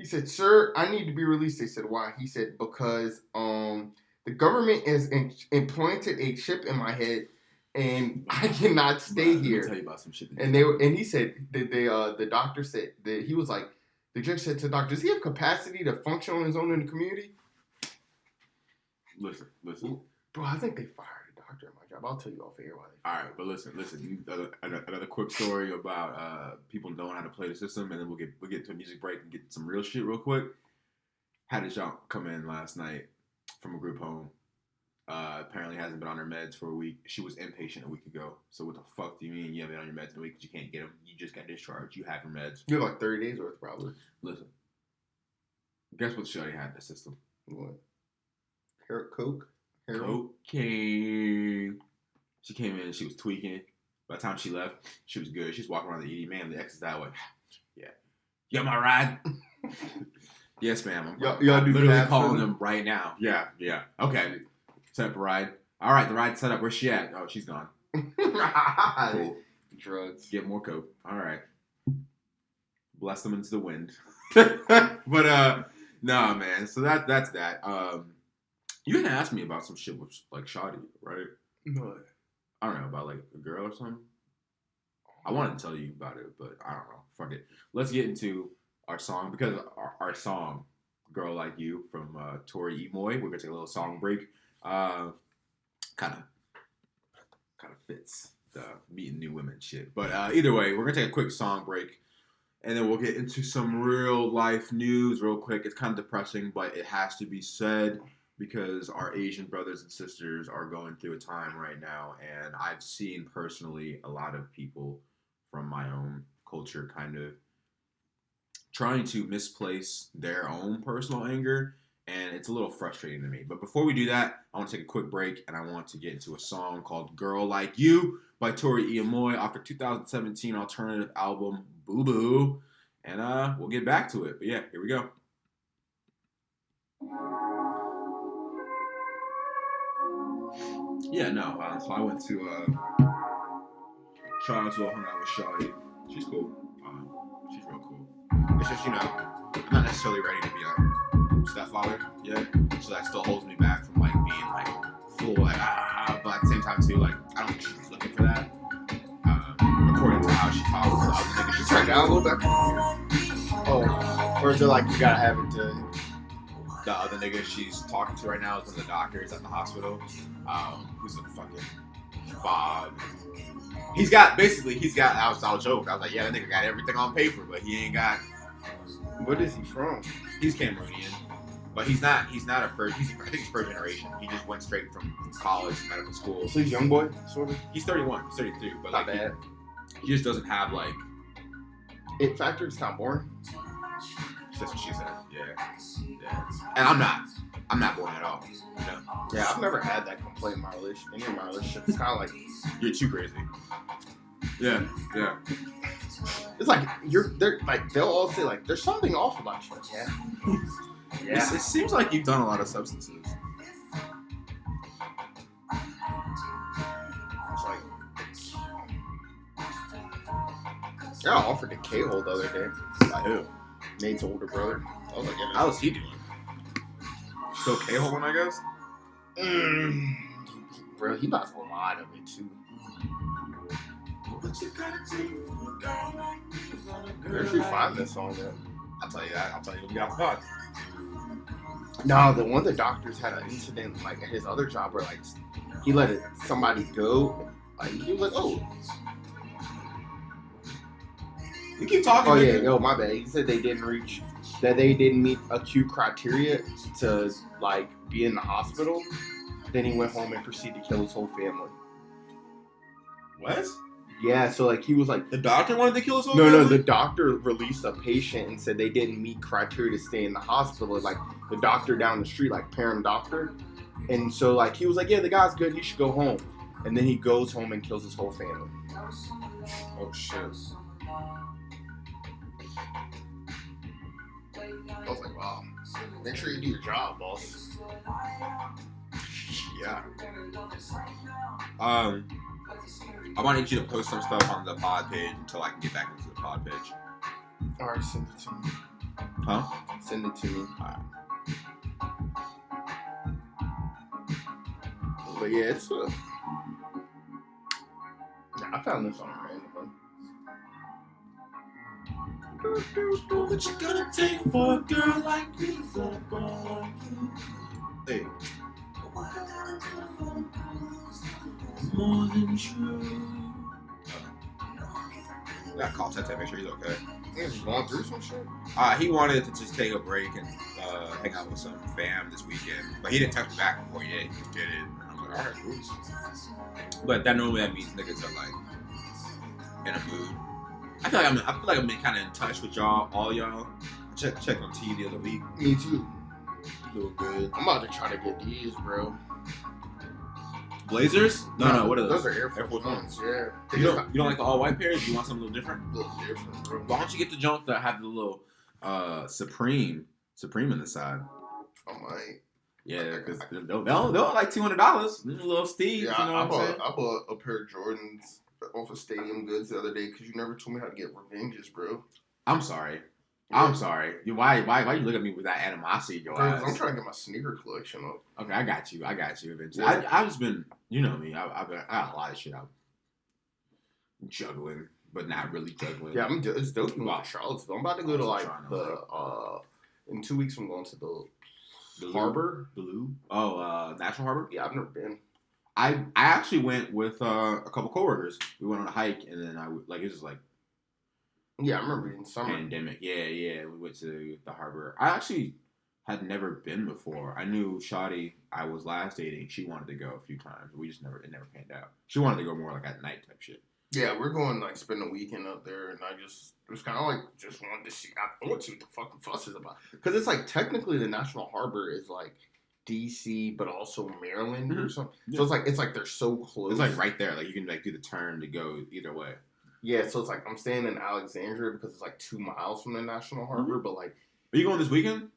said, sir, I need to be released. They said, why? He said, because the government has implanted a chip in my head, and I cannot stay here. Let me tell you about some shit. And he said that the doctor said that he was like, the judge said to the doctor, does he have capacity to function on his own in the community? Listen. Bro, I think they fired a doctor at my job. I'll tell you off air why they fired. All right, but listen. Another quick story about people knowing how to play the system, and then we'll get to a music break and get some real shit real quick. Had a junk come in last night from a group home. Apparently hasn't been on her meds for a week. She was inpatient a week ago. So what the fuck do you mean you haven't been on your meds in a week because you can't get them? You just got discharged. You have your meds. You have like 30 days worth probably. Listen. Guess what shawty had in the system? What? Coke? Heroin? Cocaine. She came in and she was tweaking. By the time she left, she was good. She's walking around the ED. Man, the X is that way. Yeah. You got my ride? Yes, ma'am. I'm literally calling them right now. Yeah. Okay. Set up a ride. All right, the ride's set up. Where's she at? Oh, she's gone. Cool. Drugs. Get more coke. All right. Bless them into the wind. But nah, man. So that's that. You had asked me about some shit with like Shawty, right? What? I don't know, about like a girl or something. I wanted to tell you about it, but I don't know. Fuck it. Let's get into our song because our song "Girl Like You" from Tori Imoy. We're gonna take a little song break. Kind of fits the meeting new women shit. But either way, we're gonna take a quick song break, and then we'll get into some real life news real quick. It's kind of depressing, but it has to be said because our Asian brothers and sisters are going through a time right now, and I've seen personally a lot of people from my own culture kind of trying to misplace their own personal anger, and it's a little frustrating to me. But before we do that, I want to take a quick break, and I want to get into a song called "Girl Like You" by Tori Imoy off her 2017 alternative album Boo Boo, and we'll get back to it. But yeah, here we go. Yeah, no. So I went to Charlottesville, hung out with Shawty. She's cool. She's real cool. It's just, I'm not necessarily ready to be a stepfather yet, so that still holds me back from like being like full like but at the same time too, like I don't think she's looking for that. According to how she talks, I think she's turned down a little bit. Oh, or is it like you gotta have it to? The other nigga she's talking to right now is one of the doctors at the hospital, who's a fucking fob. He's got. I was joking. I was like, yeah, that nigga got everything on paper, but he ain't got. What is he from? He's Cameroonian, but he's not a first. I think he's first generation. He just went straight from college, medical school. So he's young boy, sort of. He's 31, he's 32, but not like bad. He just doesn't have like. It factor. It's not boring. That's what she said. Yeah. And I'm not boring at all. Yeah, I've never had that complaint in my relationship. Any of my relationships, it's kind of like you're too crazy. Yeah. It's like they're like they'll all say like there's something off about you. Yeah. It seems like you've done a lot of substances. It's like I got offered a K-hole the other day. By who? Nate's older brother. I was like, yeah, how was he doing? Still K-holing, I guess? Bro, he buys a lot of it, too. Where did you find this song, though? I'll tell you that. I'll tell you when we got the pod. No, one of the doctors had an incident, like, at his other job where, like, he let somebody go. Like, he was like, oh. You keep talking. Oh, yeah, yo, my bad. He said they didn't meet acute criteria to, like, be in the hospital. Then he went home and proceeded to kill his whole family. What? Yeah, so, like, he was like... The doctor wanted to kill his whole family? No, the doctor released a patient and said they didn't meet criteria to stay in the hospital. Like, the doctor down the street, like, parent doctor. And so, like, he was like, yeah, the guy's good. He should go home. And then he goes home and kills his whole family. Oh, shit. I was like, wow. Make sure you do your job, boss. Yeah. I wanted you to post some stuff on the pod page until I can get back into the pod page. Alright, send it to me. Huh? Send it to me. Alright. But yeah, it's I found this on random. What you gonna take for a girl like you? For a girl like you? Hey. More than true. Got call Tete, make sure he's okay. He's going through some shit. He wanted to just take a break and hang out with some fam this weekend, but he didn't text me back before he just did it. And I was like, alright, cool. But that means niggas are like in a mood. I feel like I'm kind of in touch with all y'all. I checked on T the other week. Me too. Doing good. I'm about to try to get these, bro. Blazers? No. What are those? Those are Air Force Ones. Yeah. You don't like the all white pairs? You want something a little different? A little different, bro. Why don't you get the jumps that have the little Supreme in the side? I might. Yeah, because they're like $200. Little Steve. Yeah, you know what I'm saying? I bought a pair of Jordans off of Stadium Goods the other day because you never told me how to get revenges, bro. I'm sorry. I'm sorry. Why you look at me with that animosity in your eyes? I'm trying to get my sneaker collection up. Okay, I got you eventually. Yeah. I've just been, you know me. I got a lot of shit I'm juggling. but not really juggling. Yeah, it's dope. Wow. Charlottesville. I'm about to go to like in 2 weeks. I'm going to the harbor. The Louvre. Oh, National Harbor. Yeah, I've never been. I actually went with a couple coworkers. We went on a hike, and then it was like. Yeah, I remember in summer. Pandemic. Yeah. We went to the harbor. I actually had never been before. I knew Shawty I was last dating. She wanted to go a few times. We just it never panned out. She wanted to go more like at night type shit. Yeah, we're going like spend a weekend up there, and I just it was kind of like just wanted to see. I want to see what the fucking fuss is about because it's like technically the National Harbor is like DC, but also Maryland or something. Yeah. So it's like they're so close. It's like right there. Like you can like do the turn to go either way. Yeah, so it's like I'm staying in Alexandria because it's like 2 miles from the National Harbor, but like. Are you going this weekend?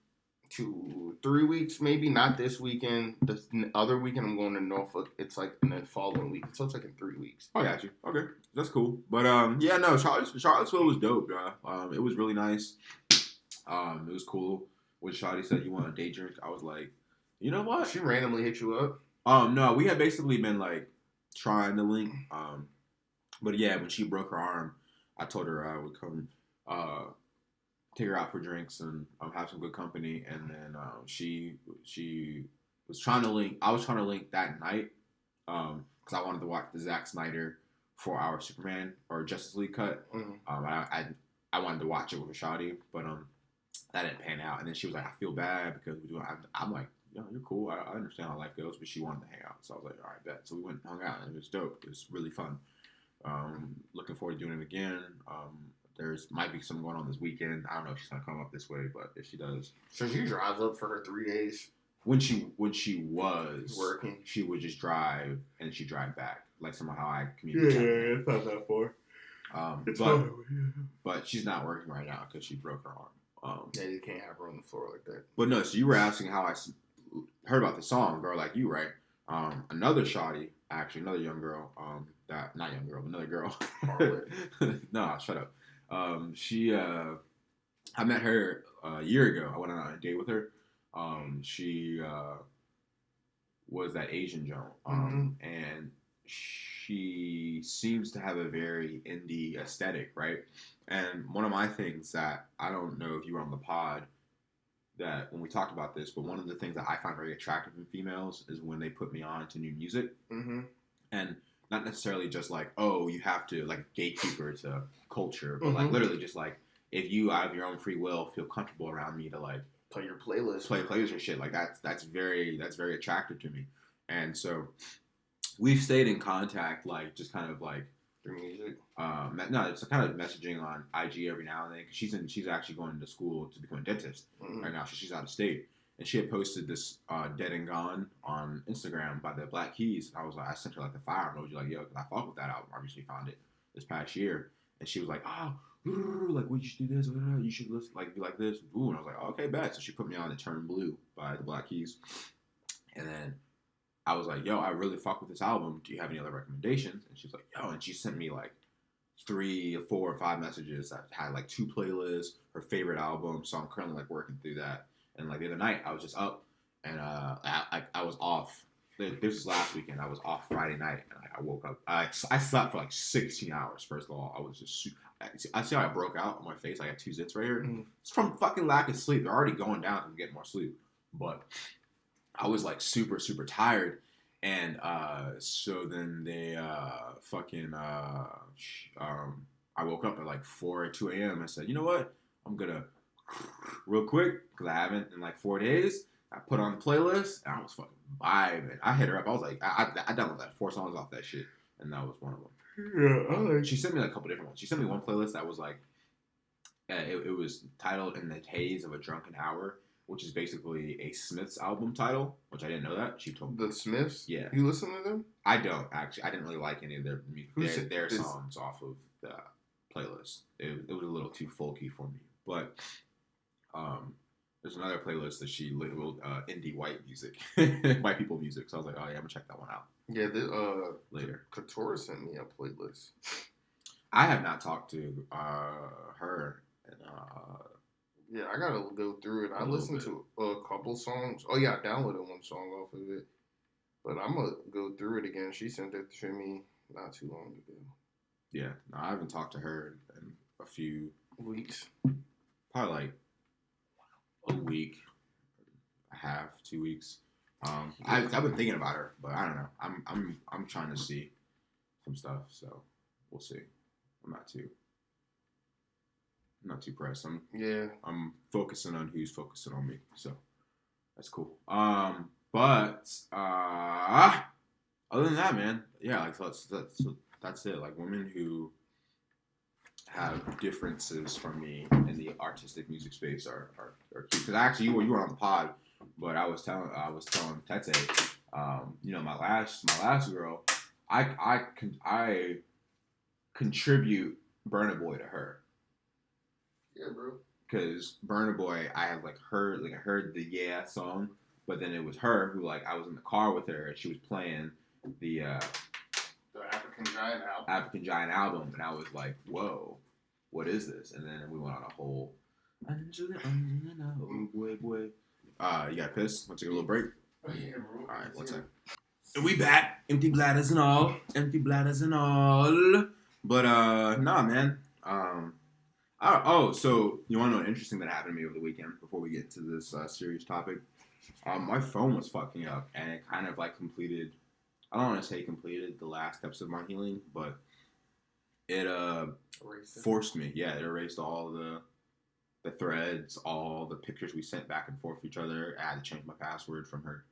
2-3 weeks, maybe not this weekend. The other weekend, I'm going to Norfolk. It's like in the following week, so it's like in 3 weeks. I got you. Okay, that's cool. But yeah, no, Charlottesville was dope, bro. It was really nice. It was cool. When Shawty said you want a day drink, I was like, you know what? She randomly hit you up. No, we had basically been like trying to link. But yeah, when she broke her arm, I told her I would come take her out for drinks and have some good company. And then she was trying to link. I was trying to link that night because I wanted to watch the Zack Snyder 4-hour Superman or Justice League cut. Mm-hmm. I wanted to watch it with Shawty, but that didn't pan out. And then she was like, I feel bad because we do. I'm like, yo, you're cool. I understand how life goes, but she wanted to hang out. So I was like, all right, bet. So we went and hung out, and it was dope. It was really fun. Looking forward to doing it again. There's might be something going on this weekend. I don't know if she's gonna come up this way, but if she does, so she drives up for her 3 days. When she was working, she would just drive and she'd drive back. Like somehow I communicate. Yeah, it's not that far. But she's not working right now because she broke her arm. Yeah, you can't have her on the floor like that. But no, so you were asking how I heard about the song, girl, like you, right? Another Shawty, actually, another young girl, not young girl, but another girl. No, shut up. I met her a year ago. I went on a date with her. She was that Asian Joan, and she seems to have a very indie aesthetic, right? And one of my things that I don't know if you were on the pod that when we talked about this, but one of the things that I find very attractive in females is when they put me on to new music. Mm-hmm. And not necessarily just like, oh, you have to like gatekeeper to culture, but like literally just like if you out of your own free will feel comfortable around me to like play your playlist, play playlist and shit, like that's very attractive to me. And so we've stayed in contact, like just kind of like through music. No, it's kind of messaging on IG every now and then because she's actually going to school to become a dentist right now, so she's out of state. And she had posted this Dead and Gone on Instagram by the Black Keys. And I sent her like the fire emoji, like, yo, because I fuck with that album. I recently found it this past year. And she was like, oh, like, you should do this. You should listen, like, be like this. Ooh. And I was like, oh, okay, bet. So she put me on The Turn Blue by the Black Keys. And then I was like, yo, I really fuck with this album. Do you have any other recommendations? And she was like, yo. And she sent me like 3 or 4 or 5 messages that had like 2 playlists, her favorite album. So I'm currently like working through that. And like the other night, I was just up, and I was off. This was last weekend. I was off Friday night, and I woke up. I slept for like 16 hours. First of all, I was just. I see how I broke out on my face. I got 2 zits right here. Mm-hmm. It's from fucking lack of sleep. They're already going down to get more sleep, but I was like super tired, and so then they I woke up at like 4 or 2 a.m. I said, you know what? I'm gonna. Real quick, because I haven't in like 4 days. I put on the playlist, and I was fucking vibing. I hit her up. I was like, I downloaded like 4 songs off that shit, and that was one of them. Yeah, she sent me like a couple different ones. She sent me one playlist that was like, it was titled "In the Haze of a Drunken Hour," which is basically a Smiths album title, which I didn't know that. She told me. The Smiths? Yeah. You listen to them? I don't actually. I didn't really like any of their songs off of the playlist. It was a little too folky for me, but. There's another playlist that she labeled indie white music, white people music. So I was like, oh yeah, I'm gonna check that one out. Yeah, later. Katora sent me a playlist. I have not talked to her. And, yeah, I gotta go through it. I listened to a couple songs. Oh yeah, I downloaded 1 song off of it, but I'm gonna go through it again. She sent it to me not too long ago. Yeah, no, I haven't talked to her in a few weeks. Probably like a week, a half, 2 weeks. I've been thinking about her, but I don't know. I'm trying to see some stuff, so we'll see. I'm not too pressed. I'm focusing on who's focusing on me, so that's cool. But other than that, man, yeah, like that's it. Like women who have differences from me in the artistic music space are cute. Because actually, you were on the pod, but I was telling Tete, my last girl, I contribute Burna Boy to her. Yeah, bro. Because Burna Boy, I have heard the Yeah song, but then it was her who I was in the car with her and she was playing the African Giant album, and I was like, whoa, what is this? And then we went on a whole. You got pissed? Want to take a little break? Oh, yeah, bro. All right, one second. And we back, empty bladders and all. But nah, man. So you want to know what interesting that happened to me over the weekend before we get to this serious topic? My phone was fucking up, and it kind of completed. I don't want to say completed the last steps of my healing, but it forced me. Yeah, it erased all the threads, all the pictures we sent back and forth to each other. I had to change my password from her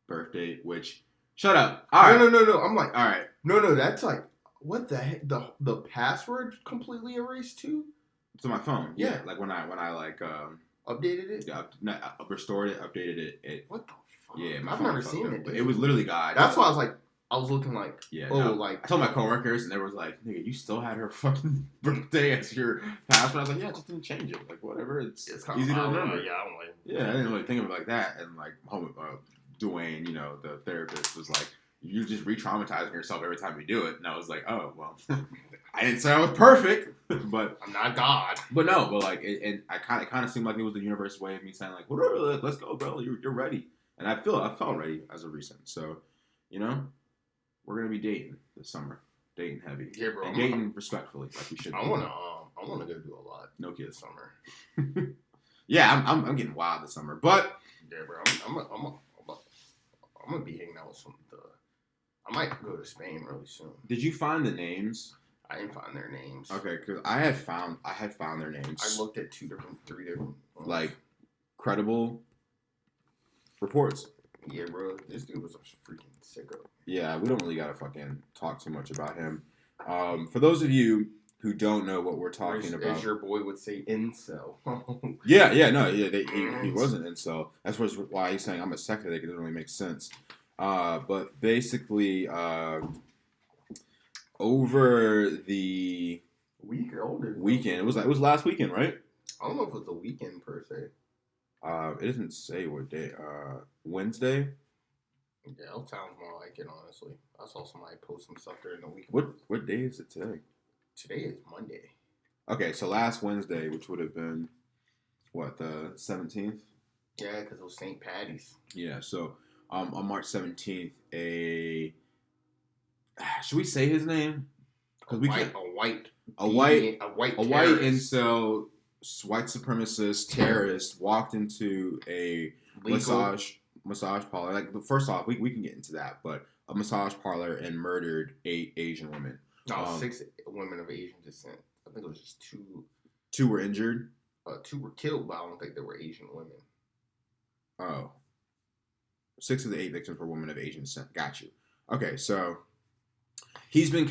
birth date, which shut up. All right. No. I'm like, all right. No, that's what the heck? The password completely erased too? To my phone. Yeah. When I updated it? Yeah, restored it, updated it. What the fuck? Yeah, I've never seen it. But it was literally God. That's why I was looking I told my coworkers, and they was like, "Nigga, you still had her fucking birthday as your password." I was like, "Yeah, I just didn't change it. Whatever. It's easy to remember." Yeah, I didn't really think of it like that. And Dwayne, the therapist, was like, "You're just re-traumatizing yourself every time you do it." And I was like, "Oh well." I didn't say I was perfect, but I'm not God. But no, it kind of seemed like it was the universe's way of me saying let's go, bro. You're ready, and I felt ready as of recent. So, we're gonna be dating this summer, dating heavy, yeah, bro. And dating respectfully, like we should. I wanna go do a lot. No kids this summer. Yeah, I'm getting wild this summer, but yeah, bro. I'm gonna be hanging out with some. I might go to Spain really soon. Did you find the names? I didn't find their names. Okay, because I had found their names. I looked at 3 different ones. Credible reports. Yeah, bro. This dude was a freaking sicko. Yeah, we don't really gotta fucking talk too much about him. For those of you who don't know what we're talking about, as your boy would say, incel. He wasn't incel. That's why he's saying I'm a second. It doesn't really make sense. But basically, over the weekend, it was last weekend, right? I don't know if it was the weekend per se. It doesn't say what day. Wednesday. Yeah, that sounds more like it, honestly. I saw somebody post some stuff during the week. What day is it today? Today is Monday. Okay, so last Wednesday, which would have been, the 17th? Yeah, because it was St. Patty's. Yeah, so on March 17th, should we say his name? Because a white incel, white supremacist terrorist walked into a massage parlor. First off, we can get into that, but a massage parlor and murdered 8 Asian women. No, 6 women of Asian descent. I think it was just 2. 2 were injured. 2 were killed, but I don't think they were Asian women. Oh. 6 of the 8 victims were women of Asian descent. Got you. Okay, so he's been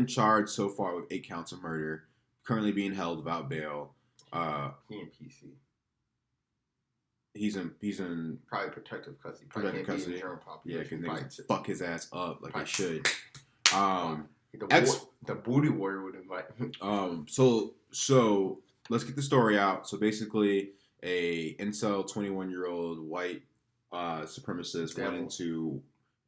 charged so far with 8 counts of murder. Currently being held without bail. He in PC. He's in probably protective custody. Protective custody. Yeah, because niggas fuck his ass up like I should. The booty warrior would invite him. So let's get the story out. So basically, a incel 21-year-old white supremacist went into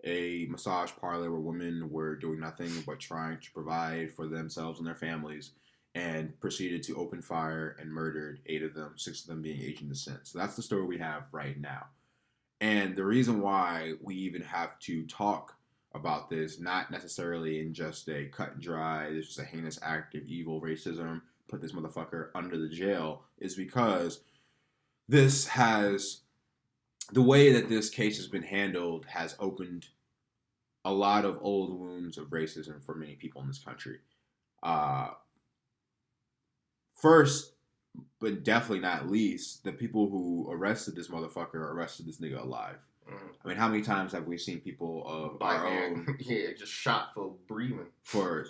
a massage parlor where women were doing nothing but trying to provide for themselves and their families, and proceeded to open fire and murdered 8 of them, 6 of them being Asian descent. So that's the story we have right now. And the reason why we even have to talk about this, not necessarily in just a cut and dry, this is a heinous act of evil racism, put this motherfucker under the jail, is because this has, the way that this case has been handled has opened a lot of old wounds of racism for many people in this country. First, but definitely not least, the people who arrested this motherfucker arrested this nigga alive. I mean, how many times have we seen people of our own... Yeah, just shot for breathing. For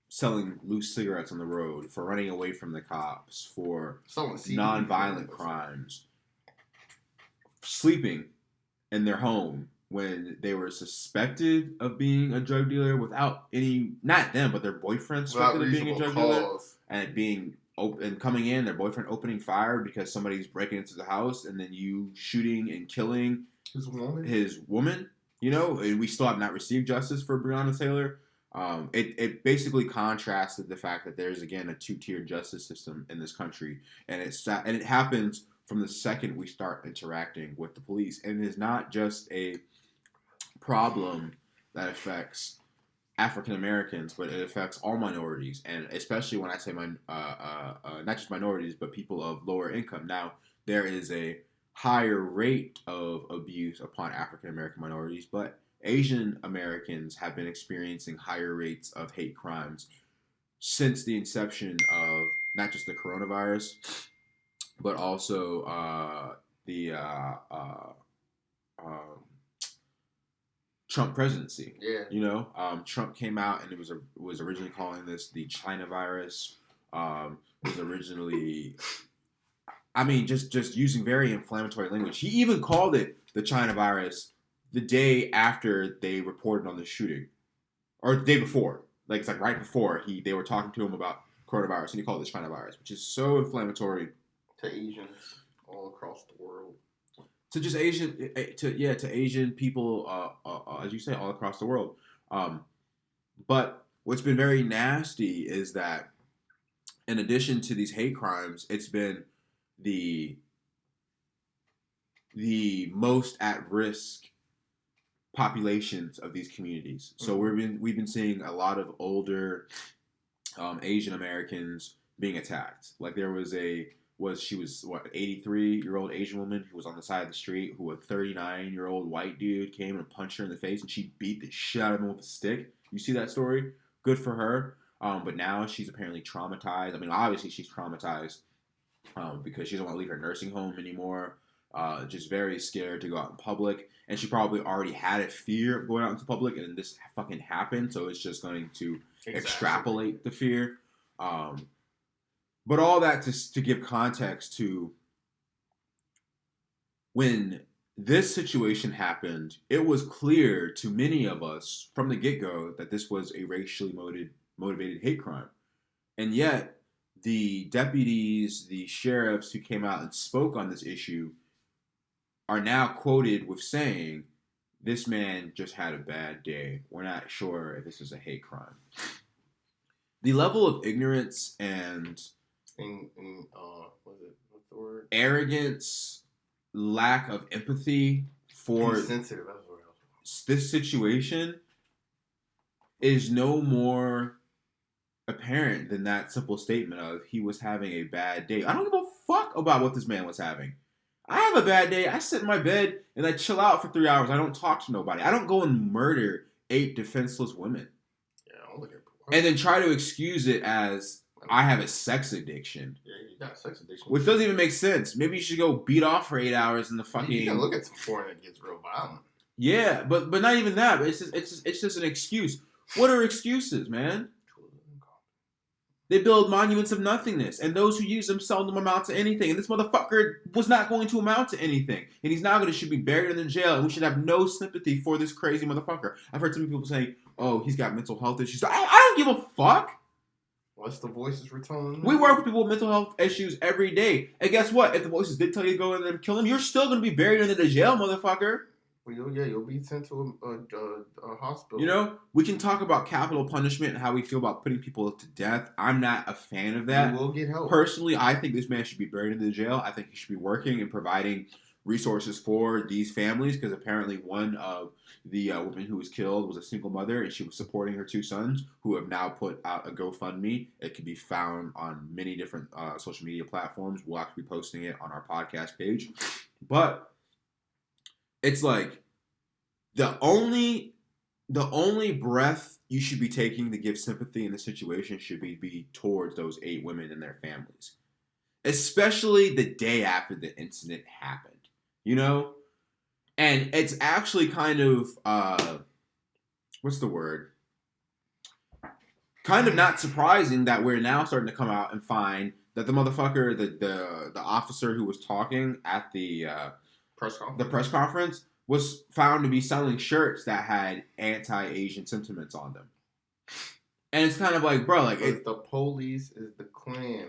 selling loose cigarettes on the road, for running away from the cops, for non-violent crimes, sleeping in their home when they were suspected of being a drug dealer without any... Not them, but their boyfriend suspected of being a drug dealer. And being... and coming in, their boyfriend opening fire because somebody's breaking into the house, and then you shooting and killing his woman, you know, and we still have not received justice for Breonna Taylor. It basically contrasted the fact that there's, again, a two-tiered justice system in this country, and it happens from the second we start interacting with the police, and it is not just a problem that affects African Americans, but it affects all minorities, and especially when I say not just minorities, but people of lower income. Now, there is a higher rate of abuse upon African American minorities, but Asian Americans have been experiencing higher rates of hate crimes since the inception of not just the coronavirus, but also the Trump presidency. Yeah. You know, Trump came out and it was originally calling this the China virus. It was originally, I mean, just using very inflammatory language. He even called it the China virus the day after they reported on the shooting, or the day before. Like, it's like right before they were talking to him about coronavirus, and he called it the China virus, which is so inflammatory to Asians all across the world. To just to Asian people, as you say, all across the world. But what's been very nasty is that, in addition to these hate crimes, it's been the most at risk populations of these communities. So we've been seeing a lot of older Asian Americans being attacked. Like, there was she was 83-year-old Asian woman who was on the side of the street, who a 39-year-old white dude came and punched her in the face, and she beat the shit out of him with a stick. You see that story? Good for her. But now she's apparently traumatized. I mean, obviously she's traumatized because she doesn't want to leave her nursing home anymore. Just very scared to go out in public. And she probably already had a fear of going out into public, and this fucking happened, so it's just going to extrapolate the fear. But all that to give context to when this situation happened, it was clear to many of us from the get-go that this was a racially motivated hate crime. And yet, the deputies, the sheriffs who came out and spoke on this issue are now quoted with saying, this man just had a bad day. We're not sure if this is a hate crime. The level of ignorance and what's the word? Arrogance, lack of empathy for this situation is no more apparent than that simple statement of he was having a bad day. I don't give a fuck about what this man was having. I have a bad day. I sit in my bed and I chill out for 3 hours. I don't talk to nobody. I don't go and murder 8 defenseless women. Yeah, and then try to excuse it as I have a sex addiction. Yeah, you got a sex addiction. Which doesn't even make sense. Maybe you should go beat off for 8 hours in the fucking... You can look at some porn that gets real violent. Yeah, but not even that. It's just an excuse. What are excuses, man? They build monuments of nothingness, and those who use them seldom amount to anything. And this motherfucker was not going to amount to anything. And he's now should be buried in the jail, and we should have no sympathy for this crazy motherfucker. I've heard some people saying, oh, he's got mental health issues. I don't give a fuck. What's the voices we're telling? We work with people with mental health issues every day. And guess what? If the voices did tell you to go in there and kill him, you're still going to be buried under the jail, motherfucker. Well, you'll be sent to a hospital. You know, we can talk about capital punishment and how we feel about putting people to death. I'm not a fan of that. You will get help. Personally, I think this man should be buried in the jail. I think he should be working and providing resources for these families because apparently one of the women who was killed was a single mother and she was supporting her 2 sons who have now put out a GoFundMe. It can be found on many different social media platforms. We'll actually be posting it on our podcast page. But it's like the only breath you should be taking to give sympathy in the situation should be towards those 8 women and their families. Especially the day after the incident happened. You know? And it's actually kind of, what's the word? Kind of not surprising that we're now starting to come out and find that the motherfucker, the officer who was talking at the press conference was found to be selling shirts that had anti-Asian sentiments on them. And it's kind of like, bro, like... the police is the Klan.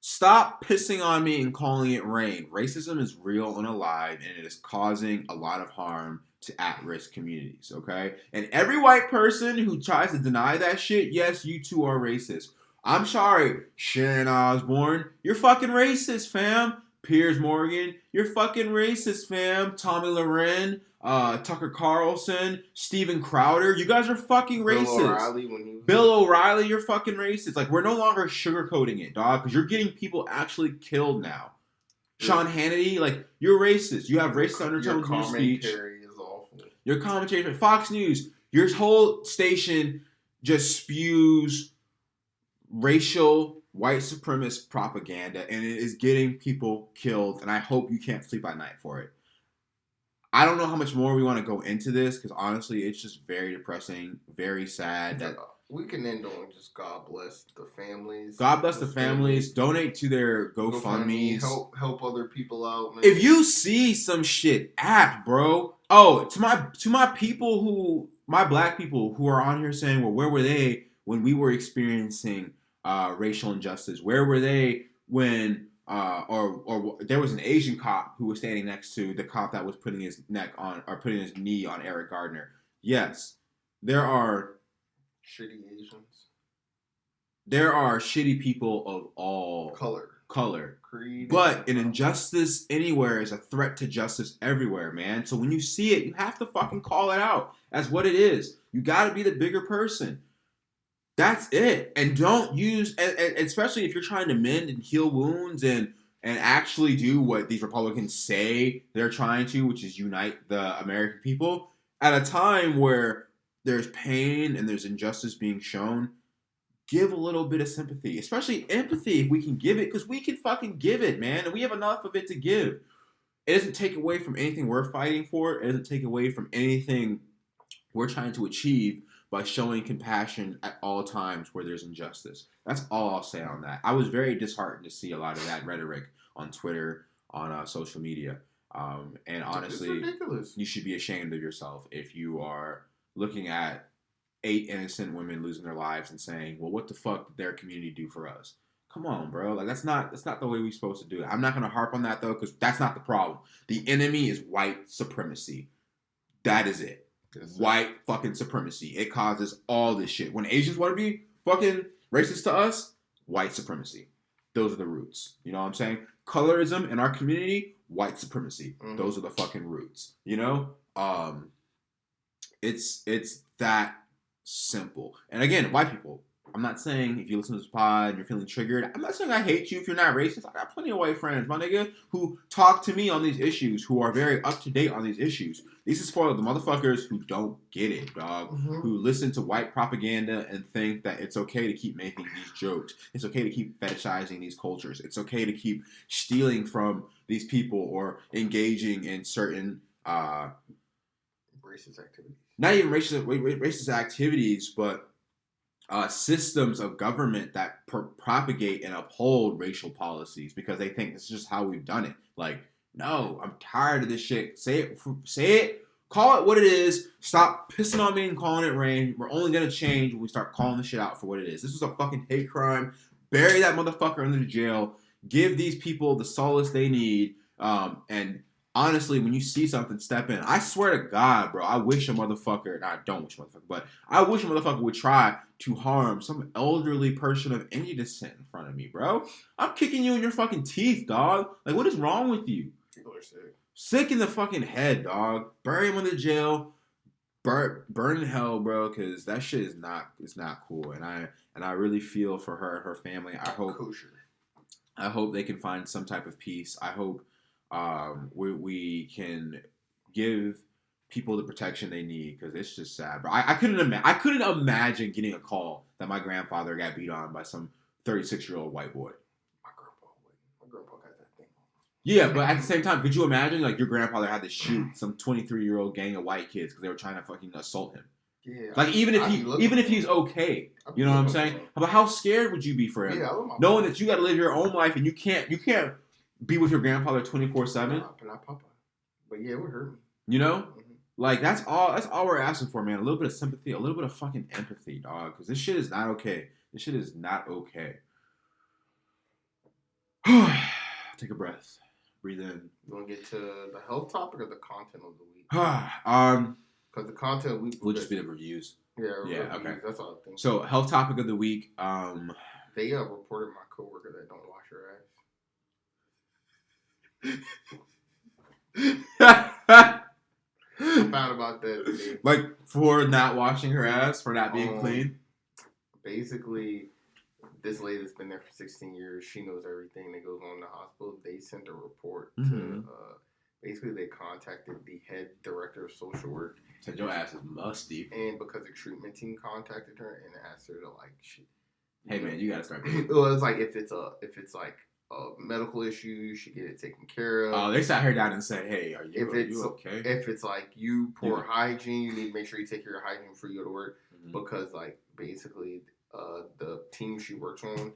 Stop pissing on me and calling it rain. Racism is real and alive, and it is causing a lot of harm to at-risk communities, okay? And every white person who tries to deny that shit, yes, you too are racist. I'm sorry, Sharon Osbourne, you're fucking racist, fam. Piers Morgan, you're fucking racist, fam. Tommy Loren, Tucker Carlson, Steven Crowder, you guys are fucking racist. Bill O'Reilly, you're fucking racist. Like, we're no longer sugarcoating it, dog, because you're getting people actually killed now. Yeah. Sean Hannity, like, you're racist. You have racist undertones in your speech. Your commentary is awful. Your commentary, Fox News, your whole station just spews racial white supremacist propaganda, and it is getting people killed, and I hope you can't sleep at night for it. I don't know how much more we want to go into this, because honestly, it's just very depressing, very sad. That we can end on just God bless the families. God bless the families. Donate to their GoFundMes. Help other people out, man. If you see some shit, act, bro. Oh, to my people my black people who are on here saying, well, where were they when we were experiencing racial injustice? Where were they when or there was an Asian cop who was standing next to the cop that was putting his knee on Eric Gardner? Yes, there are shitty Asians. There are shitty people of all color, creed. But an injustice anywhere is a threat to justice everywhere, man. So when you see it, you have to fucking call it out as what it is. You got to be the bigger person. That's it. And don't use, especially if you're trying to mend and heal wounds and actually do what these Republicans say they're trying to, which is unite the American people, at a time where there's pain and there's injustice being shown, give a little bit of sympathy, especially empathy if we can give it, because we can fucking give it, man, and we have enough of it to give. It doesn't take away from anything we're fighting for. It doesn't take away from anything we're trying to achieve by showing compassion at all times where there's injustice. That's all I'll say on that. I was very disheartened to see a lot of that rhetoric on Twitter, on social media. And honestly, you should be ashamed of yourself if you are looking at 8 innocent women losing their lives and saying, well, what the fuck did their community do for us? Come on, bro. Like, that's not the way we're supposed to do it. I'm not going to harp on that, though, because that's not the problem. The enemy is white supremacy. That is it. White fucking supremacy. It causes all this shit. When Asians want to be fucking racist to us, white supremacy. Those are the roots. You know what I'm saying? Colorism in our community, white supremacy. Mm-hmm. Those are the fucking roots. You know? It's that simple. And again, white people, I'm not saying if you listen to this pod and you're feeling triggered, I'm not saying I hate you if you're not racist. I got plenty of white friends, my nigga, who talk to me on these issues, who are very up to date on these issues. This is for the motherfuckers who don't get it, dog. Mm-hmm. Who listen to white propaganda and think that it's okay to keep making these jokes. It's okay to keep fetishizing these cultures. It's okay to keep stealing from these people or engaging in certain racist activities. Not even racist activities, but systems of government that propagate and uphold racial policies because they think this is just how we've done it. Like, no, I'm tired of this shit. Say it, call it what it is. Stop pissing on me and calling it rain. We're only gonna change when we start calling the shit out for what it is. This was a fucking hate crime. Bury that motherfucker under the jail. Give these people the solace they need. And honestly, when you see something, step in. I swear to God, bro, I wish a motherfucker, I don't wish a motherfucker, but I wish a motherfucker would try to harm some elderly person of any descent in front of me, bro. I'm kicking you in your fucking teeth, dog. Like, what is wrong with you? People are sick. Sick in the fucking head, dog. Bury him in the jail. Burn in hell, bro, because that shit is not cool. And I really feel for her and her family. I hope they can find some type of peace. I hope we can give people the protection they need, because it's just sad, bro. I couldn't imagine getting a call that my grandfather got beat on by some 36-year-old white boy. My grandpa got that thing. Yeah, but at the same time, could you imagine like your grandfather had to shoot some 23-year-old gang of white kids because they were trying to fucking assault him? Yeah. Like even if he's okay, you know what I'm saying? But how scared would you be for him, knowing that you got to live your own life and you can't be with your grandfather 24/7? Not Papa. But yeah, it would hurt me. You know, like that's all we're asking for, man. A little bit of sympathy, a little bit of fucking empathy, dog. Because this shit is not okay. This shit is not okay. Take a breath. Breathe in. You want to get to the health topic or the content of the week? Because the content week will just be the reviews. Yeah, okay. That's all I think. So, health topic of the week. They reported my coworker that don't wash her ass. I found about that today. Like, for not washing her ass, for not being clean? Basically, this lady that's been there for 16 years, she knows everything that goes on in the hospital. They sent a report to, basically they contacted the head director of social work. Said your ass is musty. And because the treatment team contacted her and asked her to hey man, you gotta start. Well, it's like if it's like a medical issue, you should get it taken care of. Oh, they sat her down and said, hey, are you okay? If it's like you poor hygiene, you need to make sure you take care of your hygiene before you go to work. Because like basically the team she works on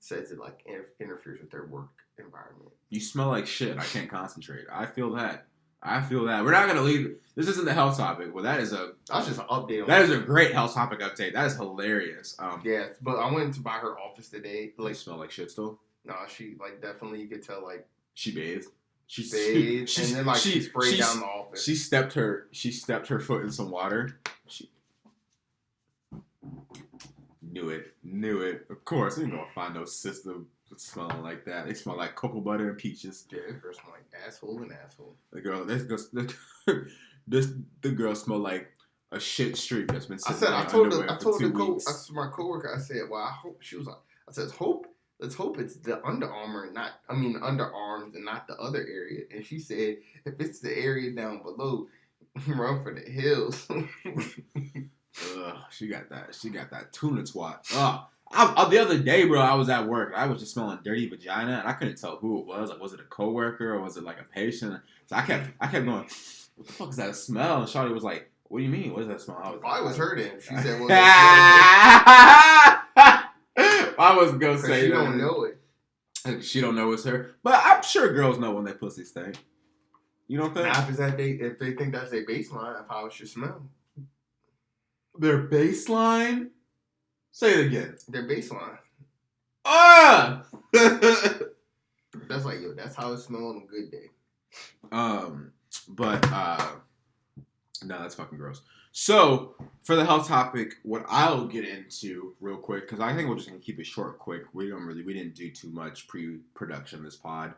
says it like interferes with their work environment. You smell like shit. I can't concentrate. I feel that. We're not gonna leave. This isn't the health topic. Well, that's just an update. That is a great health topic update. That is hilarious. Yeah, but I went to by her office today. Like, smell like shit still. No, she like definitely you could tell like she bathed. She bathed and then like she sprayed down the office. She stepped her foot in some water. She knew it. Of course, we ain't gonna find no system smelling like that. They smell like cocoa butter and peaches. Yeah, this girl smell like asshole and asshole. The girl smell like a shit streak that's been sitting I told my coworker, I said, well, I hope she was like, I said, let's hope it's the Under Armour and underarms and not the other area. And she said, if it's the area down below, run for the hills. She got that tuna twat. The other day, bro, I was at work. I was just smelling dirty vagina, and I couldn't tell who it was. Like, was it a coworker or was it like a patient? So I kept going, what the fuck is that smell? And Shawty was like, what do you mean? What is that smell? I was her then. She said, well, I was gonna say she don't know it. She don't know it's her, but I'm sure girls know when their pussy stink. You don't think? Now, if they think that's their baseline of how it should smell. Their baseline? Say it again. Their baseline. That's like, that's how it smells on a good day. No, that's fucking gross. So, for the health topic, what I'll get into real quick, because I think we're just gonna keep it short, quick. We didn't do too much pre-production this pod.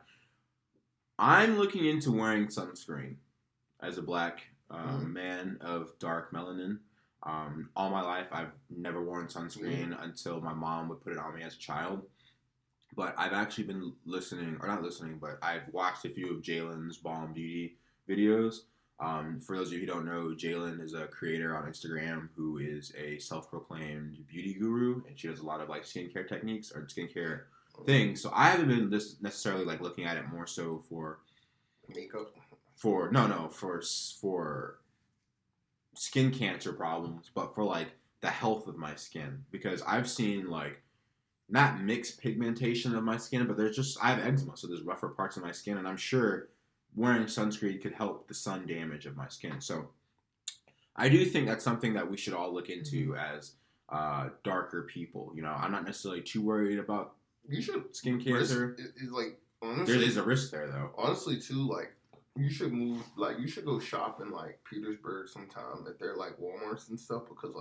I'm looking into wearing sunscreen as a black man of dark melanin. All my life, I've never worn sunscreen until my mom would put it on me as a child. But I've actually been but I've watched a few of Jalen's Balm Beauty videos. For those of you who don't know, Jalen is a creator on Instagram who is a self-proclaimed beauty guru, and she does a lot of like skincare techniques or skincare things. So I haven't been necessarily like looking at it more so for makeup. For skin cancer problems, but for like the health of my skin, because I've seen like not mixed pigmentation of my skin, but I have eczema, so there's rougher parts of my skin, and I'm sure wearing sunscreen could help the sun damage of my skin. So I do think that's something that we should all look into as darker people. You know, I'm not necessarily too worried about skin cancer. Is like honestly, there is a risk there though. Honestly, too, like you should move. Like you should go shop in like Petersburg sometime at their like Walmarts and stuff because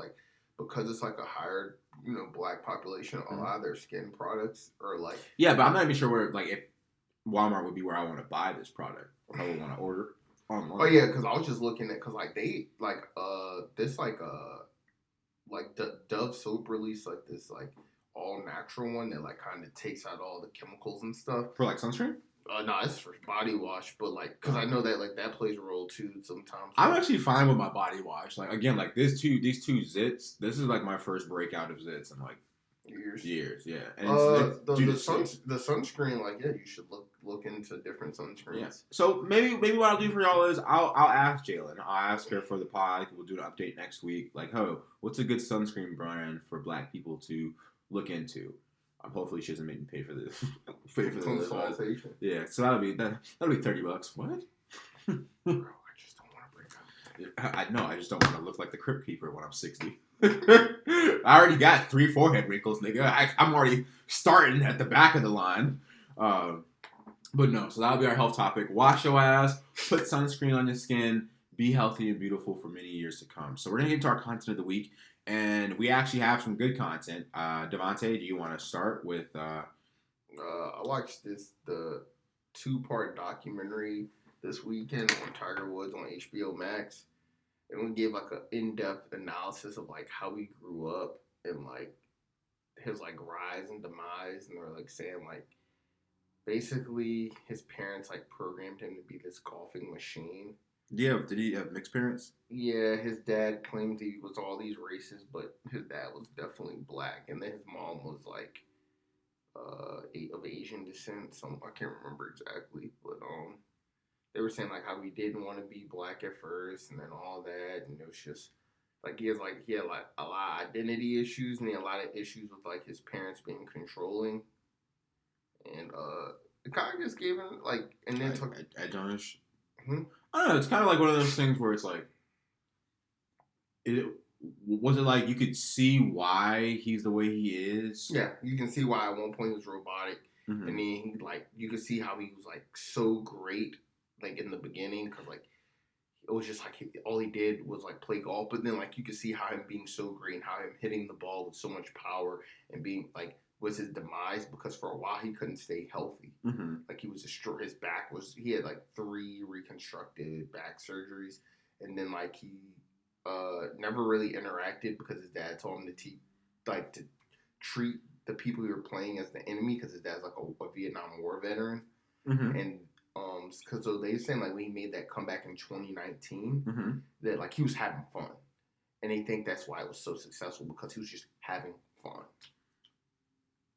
it's like a higher black population. A lot of their skin products are like but I'm not even sure where like Walmart would be where I want to buy this product. Or I would want to order online. Oh yeah, because I was just looking at Dove soap released like this like all natural one that like kind of takes out all the chemicals and stuff. For like sunscreen? No, it's for body wash, but like, cause I know that like that plays a role too sometimes. I'm actually fine with my body wash. Like again, like these two zits. This is like my first breakout of zits in like years, yeah. And the sunscreen, like yeah, you should look into different sunscreens. Yeah. So maybe what I'll do for y'all is I'll ask Jalen. I'll ask her for the pod. We'll do an update next week. Like, what's a good sunscreen brand for Black people to look into? Hopefully she doesn't make me pay for this. Consultation. Yeah, so that'll be $30. What? Bro, I just don't want to break up. I know. I just don't want to look like the Crypt Keeper when I'm 60. I already got 3 forehead wrinkles, nigga. I'm already starting at the back of the line. But no, so that'll be our health topic. Wash your ass, put sunscreen on your skin, be healthy and beautiful for many years to come. So we're going to get into our content of the week. And we actually have some good content. Devontae, do you want to start with... I watched the 2-part documentary this weekend on Tiger Woods on HBO Max. And we gave like an in-depth analysis of like how he grew up and like his like rise and demise. And they're like saying like basically his parents like programmed him to be this golfing machine. Yeah, did he have mixed parents? Yeah, his dad claimed he was all these races, but his dad was definitely black, and then his mom was like of Asian descent. I can't remember exactly, but they were saying like how he didn't want to be black at first, and then all that, and it was just like he had like a lot of identity issues, and he had a lot of issues with like his parents being controlling, and it kind of just gave him like, and then I don't know. It's kind of like one of those things where it's like, was it like you could see why he's the way he is? Yeah, you can see why at one point he was robotic, and then he like you could see how he was like so great like in the beginning because like it was just like all he did was like play golf, but then like you could see how him being so great and how him hitting the ball with so much power and being like was his demise because for a while he couldn't stay healthy. Like he was his back he had like 3 reconstructed back surgeries, and then like he never really interacted because his dad told him to treat the people he were playing as the enemy because his dad's like a Vietnam War veteran, and because so they saying like when he made that comeback in 2019 that like he was having fun, and they think that's why it was so successful because he was just having fun.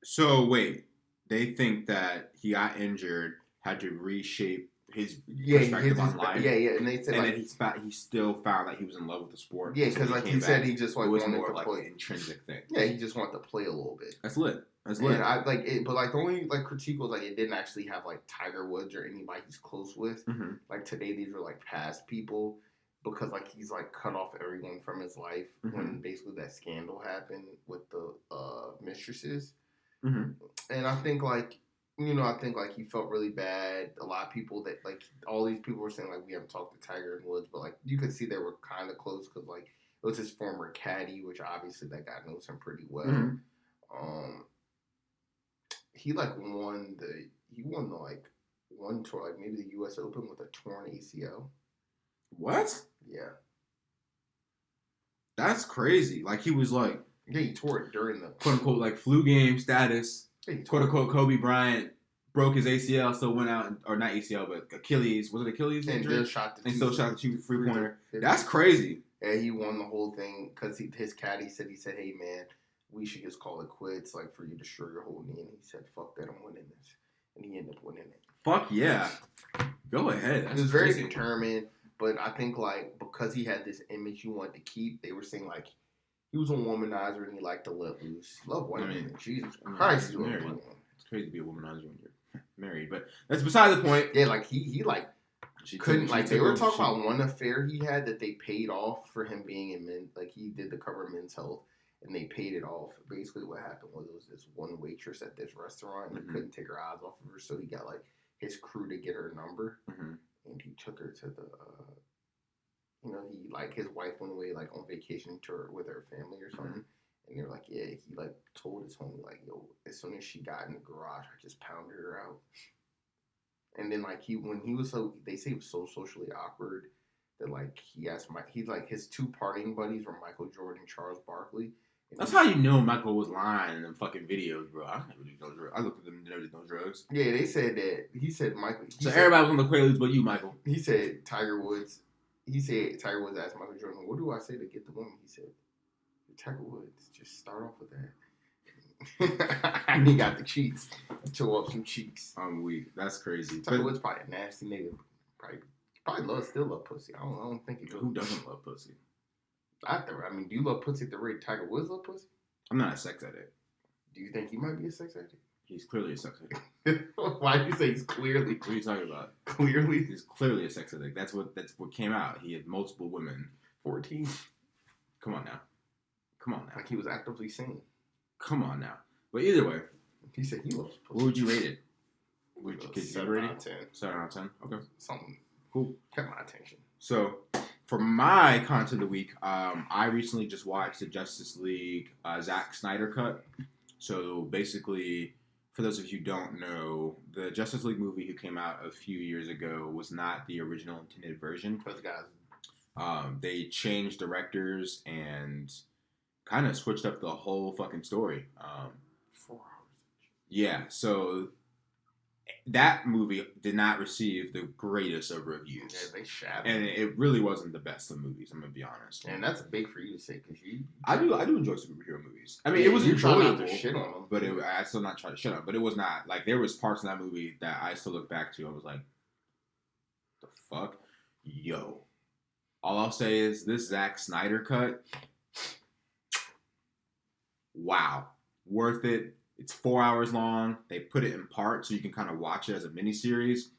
So wait, they think that he got injured, had to reshape his perspective on life. Yeah, and they said and then he still found that he was in love with the sport. Yeah, because like he said, he just like wanted to like play. An intrinsic thing. Yeah, he just wanted to play a little bit. That's lit. And I like it, but like the only like critique was like it didn't actually have like Tiger Woods or anybody he's close with. Like today, these were like past people because like he's like cut off everyone from his life when basically that scandal happened with the mistresses. And I think like he felt really bad. A lot of people that like all these people were saying like we haven't talked to Tiger and Woods, but like you could see they were kind of close because like it was his former caddy, which obviously that guy knows him pretty well. He like won the like one tour, like maybe the U.S. Open with a torn ACL. What? Yeah, that's crazy. Like he was like, yeah, he tore it during the quote unquote like flu game status. Quote unquote Kobe Bryant broke his ACL, still went out or not ACL but Achilles. Was it Achilles injury? And still shot the 3-pointer. That's crazy. Yeah, he won the whole thing because his caddy said hey man, we should just call it quits, like, for you to destroy your whole knee. And he said, fuck that, I'm winning this. And he ended up winning it. Fuck yeah. Go ahead. He was very determined, but I think, like, because he had this image he wanted to keep, they were saying, like, he was a womanizer and he liked to let loose. Love white women. Jesus Christ. He's married. It's crazy to be a womanizer when you're married, but that's beside the point. Yeah, like, he like, couldn't, like, they were talking about one affair he had that they paid off for him being in men, like, he did the cover of Men's Health. And they paid it off. Basically, what happened was it was this one waitress at this restaurant, and he couldn't take her eyes off of her, so he got like his crew to get her number, and he took her to the, he like his wife went away like on vacation tour with her family or something, and they were like, yeah, he like told his homie like, yo, as soon as she got in the garage, I just pounded her out. And then like when he was they say he was so socially awkward that like he asked his two partying buddies were Michael Jordan, Charles Barkley. That's how you know Michael was lying in them fucking videos, bro. I never did no drugs. I looked at them and never did no drugs. Yeah, they said that. He said Michael. Everybody was on the Quaaludes but you, Michael. He said Tiger Woods. He said Tiger Woods asked Michael Jordan, "What do I say to get the woman?" He said, "Tiger Woods, just start off with that." And he got the cheeks. Toe up some cheeks. I'm weak. That's crazy. Tiger Woods probably a nasty nigga. Probably still love pussy. I don't think he. Who doesn't love pussy? I mean, do you love pussy at the rate Tiger Woods love pussy? I'm not a sex addict. Do you think he might be a sex addict? He's clearly a sex addict. Why do you say he's clearly? What are you talking about? Clearly? He's clearly a sex addict. That's what came out. He had multiple women. 14. Come on now. Like he was actively single. Come on now. But either way. He said he loves pussy. What would you rate it? Would you 7 out of 10. 7 out of 10? Okay. Something. Cool. Kept my attention. So, for my content of the week, I recently just watched the Justice League Zack Snyder cut. So, basically, for those of you who don't know, the Justice League movie who came out a few years ago was not the original intended version. Those guys. They changed directors and kind of switched up the whole fucking story. 4 hours. Yeah, so that movie did not receive the greatest of reviews. Yeah, they shattered. And it really wasn't the best of movies, I'm going to be honest. And that's big for you to say, because I do enjoy superhero movies. I mean, it was enjoyable, shit on them. but I still not trying to shit on them. But it was not, like, there was parts in that movie that I still look back to. I was like, the fuck? Yo. All I'll say is this Zack Snyder cut, wow. Worth it. It's 4 hours long. They put it in parts so you can kind of watch it as a miniseries.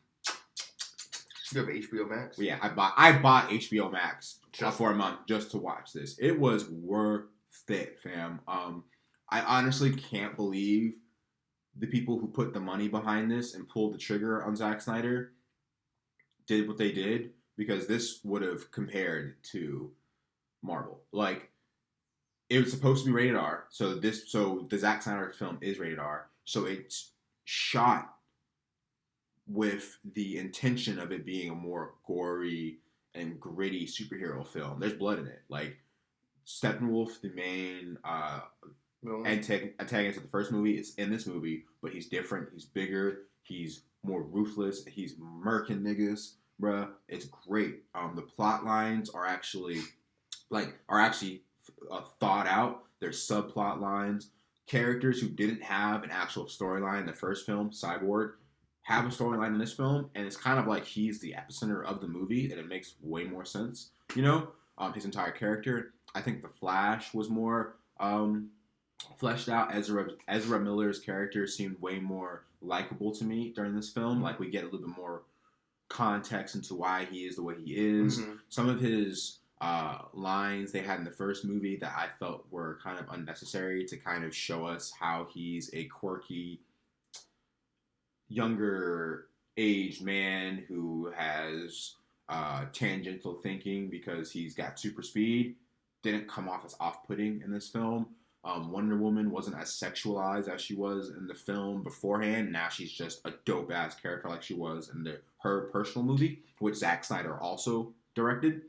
You have HBO Max? Yeah, I bought HBO Max for a month just to watch this. It was worth it, fam. I honestly can't believe the people who put the money behind this and pulled the trigger on Zack Snyder did what they did, because this would have compared to Marvel. Like, it was supposed to be rated R, so the Zack Snyder film is rated R. So it's shot with the intention of it being a more gory and gritty superhero film. There's blood in it. Like, Steppenwolf, the main antagonist of the first movie, is in this movie, but he's different. He's bigger. He's more ruthless. He's murking niggas, bruh. It's great. The plot lines are actually thought out. There's subplot lines. Characters who didn't have an actual storyline in the first film, Cyborg, have a storyline in this film, and it's kind of like he's the epicenter of the movie, and it makes way more sense, you know? His entire character. I think the Flash was more fleshed out. Ezra Miller's character seemed way more likable to me during this film. Like, we get a little bit more context into why he is the way he is. Mm-hmm. Some of his lines they had in the first movie that I felt were kind of unnecessary to kind of show us how he's a quirky, younger aged man who has tangential thinking because he's got super speed. Didn't come off as off-putting in this film. Wonder Woman wasn't as sexualized as she was in the film beforehand. Now she's just a dope-ass character like she was in her personal movie, which Zack Snyder also directed.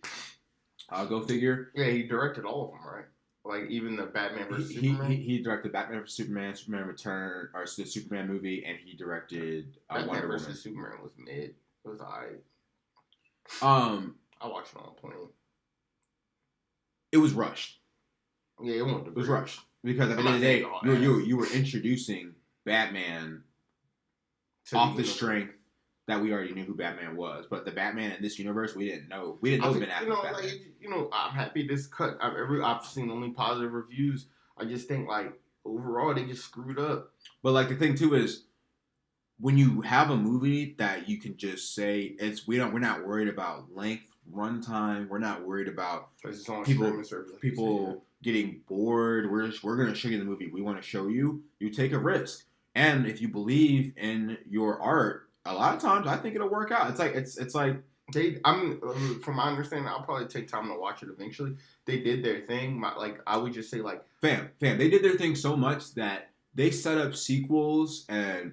Go figure. Yeah, he directed all of them, right? Like, even the Batman vs. Superman? He directed Batman vs. Superman, Superman Return, or the Superman movie, and he directed Wonder Woman. Batman vs. Superman was mid. It was alright. I watched it on a plane. It was rushed. Yeah, it was rushed. Because at the end of the day, you were introducing Batman off the strength that we already knew who Batman was. But the Batman in this universe, we didn't know. We didn't know Ben Affleck was Batman. I'm happy this cut. I've seen only positive reviews. I just think, like, overall, they just screwed up. But, like, the thing, too, is when you have a movie that you can just say, we're not worried about length, runtime. We're not worried about people getting bored. We're going to show you the movie we want to show you. You take a risk. And if you believe in your art, a lot of times I think it'll work out. It's like from my understanding, I'll probably take time to watch it eventually. They did their thing. I would just say, like, fam, they did their thing so much that they set up sequels and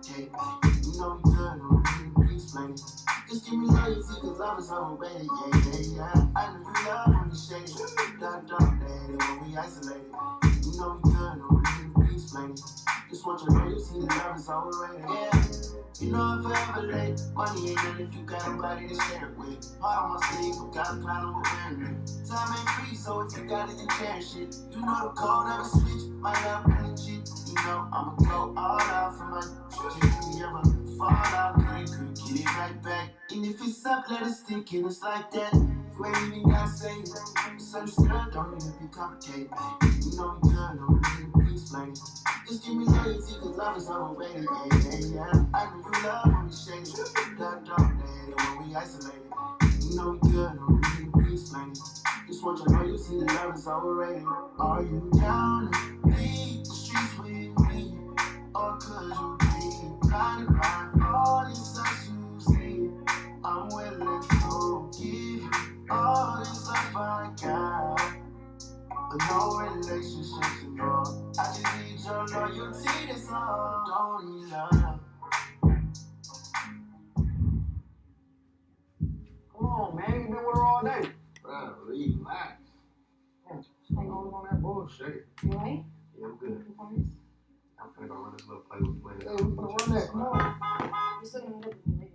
complicated. You know you good, no reason to explain it. Just give me loyalty, cause love is overrated. Yeah. I know you love when you shady. Dark, daddy, when we isolated. You know you good, no reason to explain it. Just want your loyalty, the love is overrated. Yeah. You know I'm forever late. Money ain't nothing if you got nobody to share it with. Heart on my sleeve, but got a problem with wearing it. Time ain't free, so if you got it, then cherish it. You know the code never switch. My love really cheap. You know I'ma go all out for my chick. If you ever fall out, could get it right back. And if it's up, let it stick, and it's like that. You ain't even gotta say it. Misunderstood, don't even be complicated. You know you good, no reason to explain it. Just give me loyalty, cause love is overrated. Yeah. I know you love when we shady. Dark, daddy, when we isolated. You know we good, no reason to explain it. Just want your loyalty, the love is overrated. Are you down to leave the streets with me? Or could you be blinded by all these stuff you see? I'm willing to give you all this stuff I got. But no relationships involved. I just need your loyalty, that's all. Don't need love. Come on, man. You been with her all day. Bro, relax. Stay on that bullshit. You right? Yeah, I'm good. You promise? I'm finna go run this little play with Flynn. Hey, we finna run that. Come on. You still gonna look at me